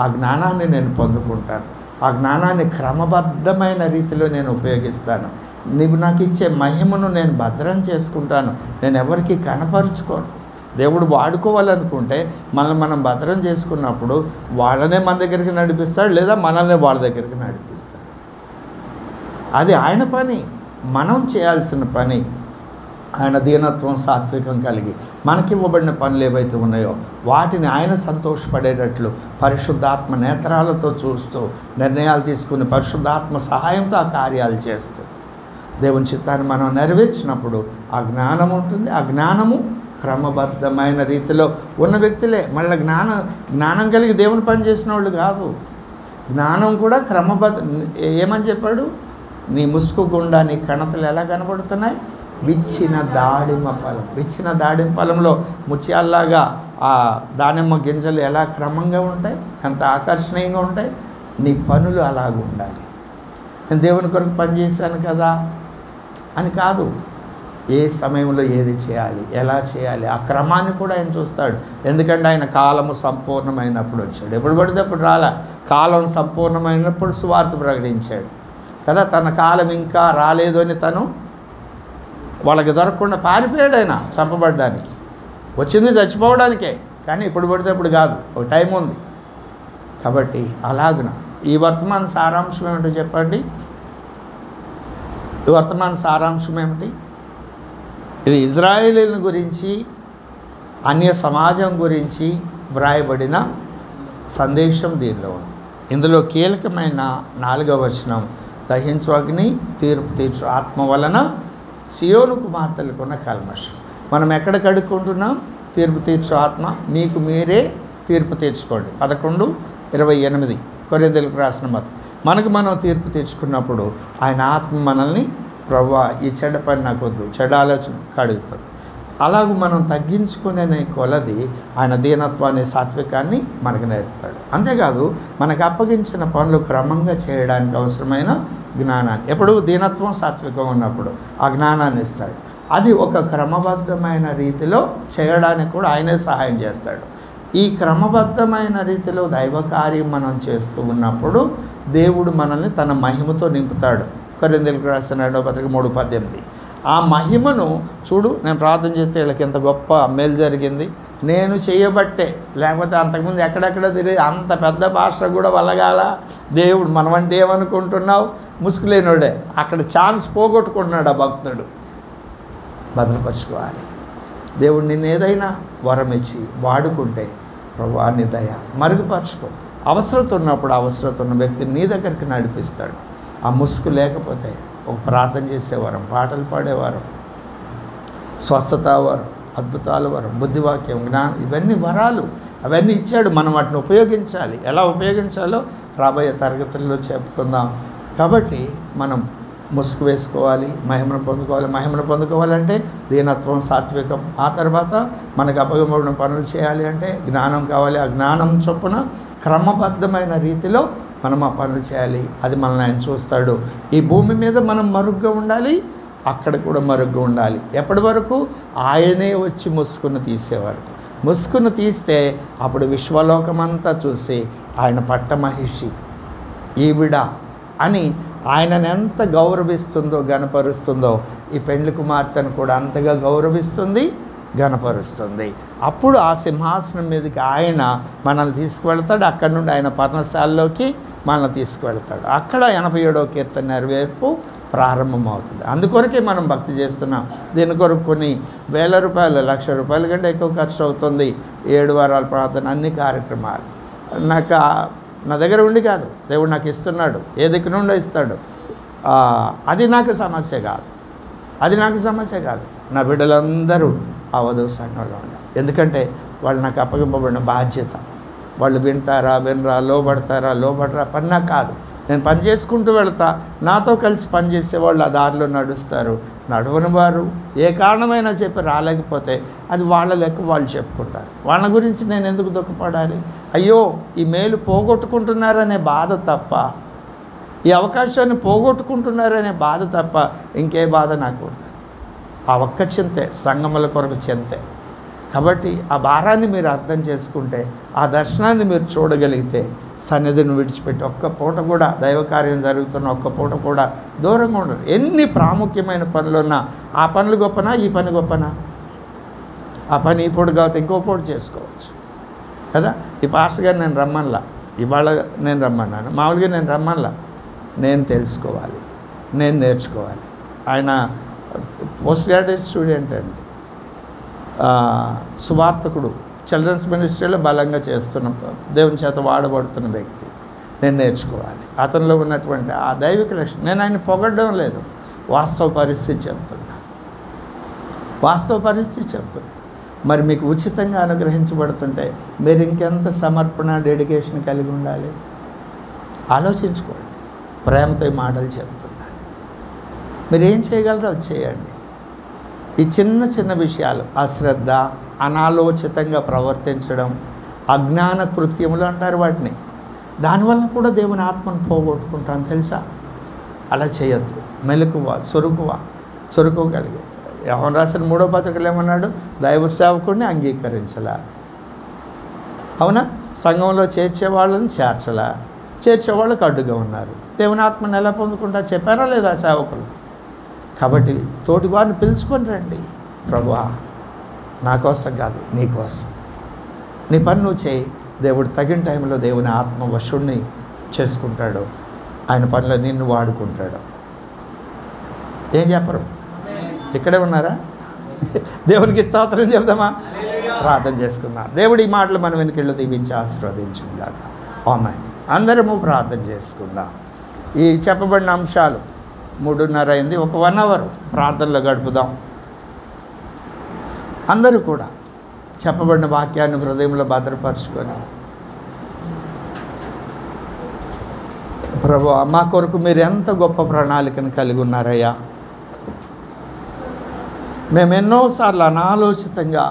ఆ జ్ఞానాన్ని నేను పొందుకుంటాను. ఆ జ్ఞానాన్ని క్రమబద్ధమైన రీతిలో నేను ఉపయోగిస్తాను. నీవు నాకు ఇచ్చే మహిమను నేను భద్రం చేసుకుంటాను. నేను ఎవరికి కనపరుచుకోను. దేవుడు వాడుకోవాలనుకుంటే మనం భద్రం చేసుకున్నప్పుడు వాళ్ళనే మన దగ్గరికి నడిపిస్తాడు, లేదా మనల్ని వాళ్ళ దగ్గరికి నడిపిస్తాడు. అది ఆయన పని, మనం చేయాల్సిన పని. ఆయన దీనత్వం సాత్వికం కలిగి మనకివ్వబడిన పనులు ఏవైతే ఉన్నాయో వాటిని ఆయన సంతోషపడేటట్లు పరిశుద్ధాత్మ నేత్రాలతో చూస్తూ నిర్ణయాలు తీసుకుని పరిశుద్ధాత్మ సహాయంతో ఆ కార్యాలు చేస్తూ దేవుని చిత్తాన్ని మనం నెరవేర్చినప్పుడు ఆ జ్ఞానం ఉంటుంది. ఆ జ్ఞానము క్రమబద్ధమైన రీతిలో ఉన్న వ్యక్తులే. మళ్ళీ జ్ఞానం కలిగి దేవుని పని చేసిన వాళ్ళు కాదు. జ్ఞానం కూడా క్రమబద్ధ. ఏమని చెప్పాడు? నీ ముసుగు గుండా నీ కణతలు ఎలా కనబడుతున్నాయి? విచ్చిన దాడిమ ఫలం. విచ్చిన దాడిమ ఫలంలో ముత్యాల్లాగా ఆ దానిమ్మ గింజలు ఎలా క్రమంగా ఉంటాయి, ఎంత ఆకర్షణీయంగా ఉంటాయి. నీ పనులు అలాగ ఉండాలి. నేను దేవుని కొరకు పనిచేశాను కదా అని కాదు. ఏ సమయంలో ఏది చేయాలి, ఎలా చేయాలి, ఆ క్రమాన్ని కూడా ఆయన చూస్తాడు. ఎందుకంటే ఆయన కాలము సంపూర్ణమైనప్పుడు వచ్చాడు. ఎప్పుడు పడితే అప్పుడు రాలా. కాలం సంపూర్ణమైనప్పుడు సువార్త ప్రకటించాడు కదా. తన కాలం ఇంకా రాలేదు అని తను వాళ్ళకి దొరకకుండా పారిపోయాడు. ఆయన చంపబడ్డానికి వచ్చింది చచ్చిపోవడానికే, కానీ ఇప్పుడు పడితే అప్పుడు కాదు, ఒక టైం ఉంది. కాబట్టి అలాగున ఈ వర్తమాన సారాంశం ఏమిటో చెప్పండి. ఈ వర్తమాన సారాంశం ఏమిటి? ఇది ఇజ్రాయేలీల గురించి, అన్య సమాజం గురించి వ్రాయబడిన సందేశం దీనిలో ఉంది. ఇందులో కీలకమైన 4వ వచనం, దహించు అగ్ని తీర్పు తీర్చు ఆత్మ వలన సియోను కుమార్తెలకున్న కల్మషం. మనం ఎక్కడ కడుక్కుంటున్నాం? తీర్పు తీర్చు ఆత్మ, మీకు మీరే తీర్పు తీర్చుకోండి. 11:28 కొరింథీయులకు రాసిన మతం. మనకు మనం తీర్పు తీర్చుకున్నప్పుడు ఆయన ఆత్మ మనల్ని ప్రభువా ఈ చెడ్డ పని నాకు వద్దు, చెడ్డ ఆలోచన కడుగుతాడు. అలాగూ మనం తగ్గించుకునే కొలది ఆయన దీనత్వాన్ని సాత్వికాన్ని మనకు నేర్పుతాడు. అంతేకాదు మనకు అప్పగించిన పనులు క్రమంగా చేయడానికి అవసరమైన జ్ఞానాన్ని, ఎప్పుడు దీనత్వం సాత్వికం ఉన్నప్పుడు ఆ జ్ఞానాన్ని ఇస్తాడు. అది ఒక క్రమబద్ధమైన రీతిలో చేయడానికి కూడా ఆయనే సహాయం చేస్తాడు. ఈ క్రమబద్ధమైన రీతిలో దైవ కార్యం మనం చేస్తూ ఉన్నప్పుడు దేవుడు మనల్ని తన మహిమతో నింపుతాడు. కొరింథీయులకు రాసిన 2వ పత్రిక 3:18. ఆ మహిమను చూడు, నేను ప్రార్థన చేస్తే వీళ్ళకి ఎంత గొప్ప మేలు జరిగింది, నేను చేయబట్టే. లేకపోతే అంతకుముందు ఎక్కడెక్కడ తిరిగి అంత పెద్ద పాస్టర్ కూడా వల్లగాల. దేవుడు మనమంటే ఏమనుకుంటున్నావు? ముసుగులేనోడే. అక్కడ ఛాన్స్ పోగొట్టుకుంటున్నాడు ఆ భక్తుడు. భద్రపరుచుకోవాలి. దేవుడు నిన్ను ఏదైనా వరం ఇచ్చి వాడుకుంటే ప్రభువా నీ దయ మరుగుపరుచుకో. అవసరత ఉన్నప్పుడు అవసరత ఉన్న వ్యక్తిని నీ దగ్గరికి నడిపిస్తాడు. ఆ ముసుగు లేకపోతే ఒక ప్రార్థన చేసేవారం, పాటలు పాడేవారం, స్వస్థత వరం, అద్భుతాల వరం, బుద్ధివాక్యం, జ్ఞానం, ఇవన్నీ వరాలు. అవన్నీ ఇచ్చాడు. మనం వాటిని ఉపయోగించాలి. ఎలా ఉపయోగించాలో రాబోయే తరగతుల్లో చెప్పుకుందాం. కాబట్టి మనం ముసుగు వేసుకోవాలి, మహిమను పొందుకోవాలి. మహిమను పొందుకోవాలంటే దీనత్వం, సాత్వికం. ఆ తర్వాత మనకు అప్పగింపబడిన పనులు చేయాలి అంటే జ్ఞానం కావాలి. ఆ జ్ఞానం చొప్పున క్రమబద్ధమైన రీతిలో మనం ఆ పనులు చేయాలి, అది మనల్ని ఆయన చూస్తాడు. ఈ భూమి మీద మనం మరుగ్గా ఉండాలి, అక్కడ కూడా మరుగ్గా ఉండాలి. ఎప్పటి వరకు? ఆయనే వచ్చి ముసుగును తీసేవారు. ముసుగును తీస్తే అప్పుడు విశ్వలోకమంతా చూసి ఆయన పట్టమహిషి ఈవిడ అని ఆయనను ఎంత గౌరవిస్తుందో గణపరుస్తుందో ఈ పెండ్లి కుమార్తెను కూడా అంతగా గౌరవిస్తుంది, గణపరుస్తుంది. అప్పుడు ఆ సింహాసనం మీదకి ఆయన మనల్ని తీసుకువెళ్తాడు. అక్కడి నుండి ఆయన పర్ణశాలలోకి మనల్ని తీసుకువెళ్తాడు. అక్కడ 87వ కీర్తన నెరవేర్పు ప్రారంభమవుతుంది. అందుకొరకే మనం భక్తి చేస్తున్నాం. దీని కొరకు కొన్ని వేల రూపాయలు, ₹1,00,000 కంటే ఎక్కువ ఖర్చు అవుతుంది. 7 వారాల ప్రార్థన, అన్ని కార్యక్రమాలు. నా దగ్గర ఉండి కాదు, దేవుడు నాకు ఇస్తున్నాడు. ఏ దిక్కు నుండో ఇస్తాడు. అది నాకు సమస్య కాదు, అది నాకు సమస్య కాదు. నా బిడ్డలందరూ ఆ వధువు సంఘంలో ఉండాలి. ఎందుకంటే వాళ్ళు నాకు అప్పగింపబడిన బాధ్యత. వాళ్ళు వింటారా, వినరా, లోబడరా పని నాకు కాదు. నేను పని చేసుకుంటూ వెళ్తా, నాతో కలిసి పని చేసేవాళ్ళు ఆ దారిలో నడుస్తారు. నడవని వారు ఏ కారణమైనా చెప్పి రాలేకపోతే అది వాళ్ళ లెక్క వాళ్ళు చెప్పుకుంటారు. వాళ్ళ గురించి నేను ఎందుకు దుఃఖపడాలి? అయ్యో, ఈ మేలు పోగొట్టుకుంటున్నారనే బాధ తప్ప, ఈ అవకాశాన్ని పోగొట్టుకుంటున్నారనే బాధ తప్ప ఇంకే బాధ నాకు ఉండదు. ఆ ఒక్క చింతే, సంగముల కొరకు చింతే. కాబట్టి ఆ భారాన్ని మీరు అర్థం చేసుకుంటే, ఆ దర్శనాన్ని మీరు చూడగలిగితే, సన్నిధిని విడిచిపెట్టి ఒక్క పూట కూడా, దైవకార్యం జరుగుతున్న ఒక్క పూట కూడా దూరంగా ఉండరు. ఎన్ని ప్రాముఖ్యమైన పనులున్నా ఆ పనులు గొప్పనా, ఈ పని గొప్పనా? ఆ పని ఈ పూట కాకపోతే ఇంకో పూట చేసుకోవచ్చు కదా. ఈ పాస్టర్ గారు నేను రమ్మన్లా, ఇవాళ నేను రమ్మన్నాను, మామూలుగా నేను రమ్మన్లా. నేను తెలుసుకోవాలి, నేను నేర్చుకోవాలి. ఆయన పోస్ట్ గ్రాడ్యుయేట్ స్టూడెంట్ అండి, సువార్తకుడు, చిల్డ్రన్స్ మినిస్ట్రీలో బలంగా చేస్తున్న, దేవుని చేత వాడబడుతున్న వ్యక్తి. నేను నేర్చుకోవాలి అతనిలో ఉన్నటువంటి ఆ దైవిక లక్షణం. నేను ఆయన పొగడ్డం లేదు, వాస్తవ పరిస్థితి చెప్తున్నా. మరి మీకు ఉచితంగా అనుగ్రహించబడుతుంటే మీరు ఇంకెంత సమర్పణ, డెడికేషన్ కలిగి ఉండాలి? ఆలోచించుకోండి. ప్రేమతో ఈ మాటలు చెప్తున్నాను. మీరు ఏం చేయగలరో అది చేయండి. ఈ చిన్న చిన్న విషయాలు, అశ్రద్ధ, అనాలోచితంగా ప్రవర్తించడం, అజ్ఞాన కృత్యములు అంటారు వాటిని, దానివల్ల కూడా దేవుని ఆత్మను పోగొట్టుకుంటాను తెలుసా. అలా చేయొద్దు. మెలకువ, చురుకు కలిగి. యోహాను రాసిన 3వ పత్రికలో ఏమన్నాడు? దైవ సేవకుడిని అంగీకరించలా, అవునా? సంఘంలో చేర్చేవాళ్ళని చేర్చలా, చేర్చేవాళ్ళకి అడ్డుగా ఉన్నారు. దేవుని ఆత్మను ఎలా పొందుకుంటా చెప్పారా లేదా సేవకులు? కాబట్టి తోటి వారిని పిలుచుకొని రండి. ప్రభువా, నా కోసం కాదు, నీ కోసం, నీ పని నువ్వు చేయి. దేవుడు తగిన టైంలో దేవుని ఆత్మ వశుణ్ణి చేసుకుంటాడు. ఆయన పనిలో నిన్ను వాడుకుంటాడు. ఏం చెప్పరు? ఇక్కడే ఉన్నారా? దేవునికి స్తోత్రం చెప్దామా? ప్రార్థన చేసుకుందాం. దేవుడి ఈ మాటలు మనం వెనుకళ్ళు దీవించి ఆశీర్వదించుకుందాం. ఆమేన్. అందరము ప్రార్థన చేసుకుందాం. ఈ చెప్పబడిన అంశాలు 3:30 అయింది. ఒక 1 అవర్ ప్రార్థనలో గడుపుదాం. అందరూ కూడా చెప్పబడిన వాక్యాన్ని హృదయంలో భద్రపరుచుకొని, ప్రభువా, మా కొరకు మీరు ఎంత గొప్ప ప్రణాళికను కలిగి ఉన్నారయ్యా. మేము ఎన్నోసార్లు అనాలోచితంగా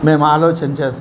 మేము ఆలోచన చేస్తాం.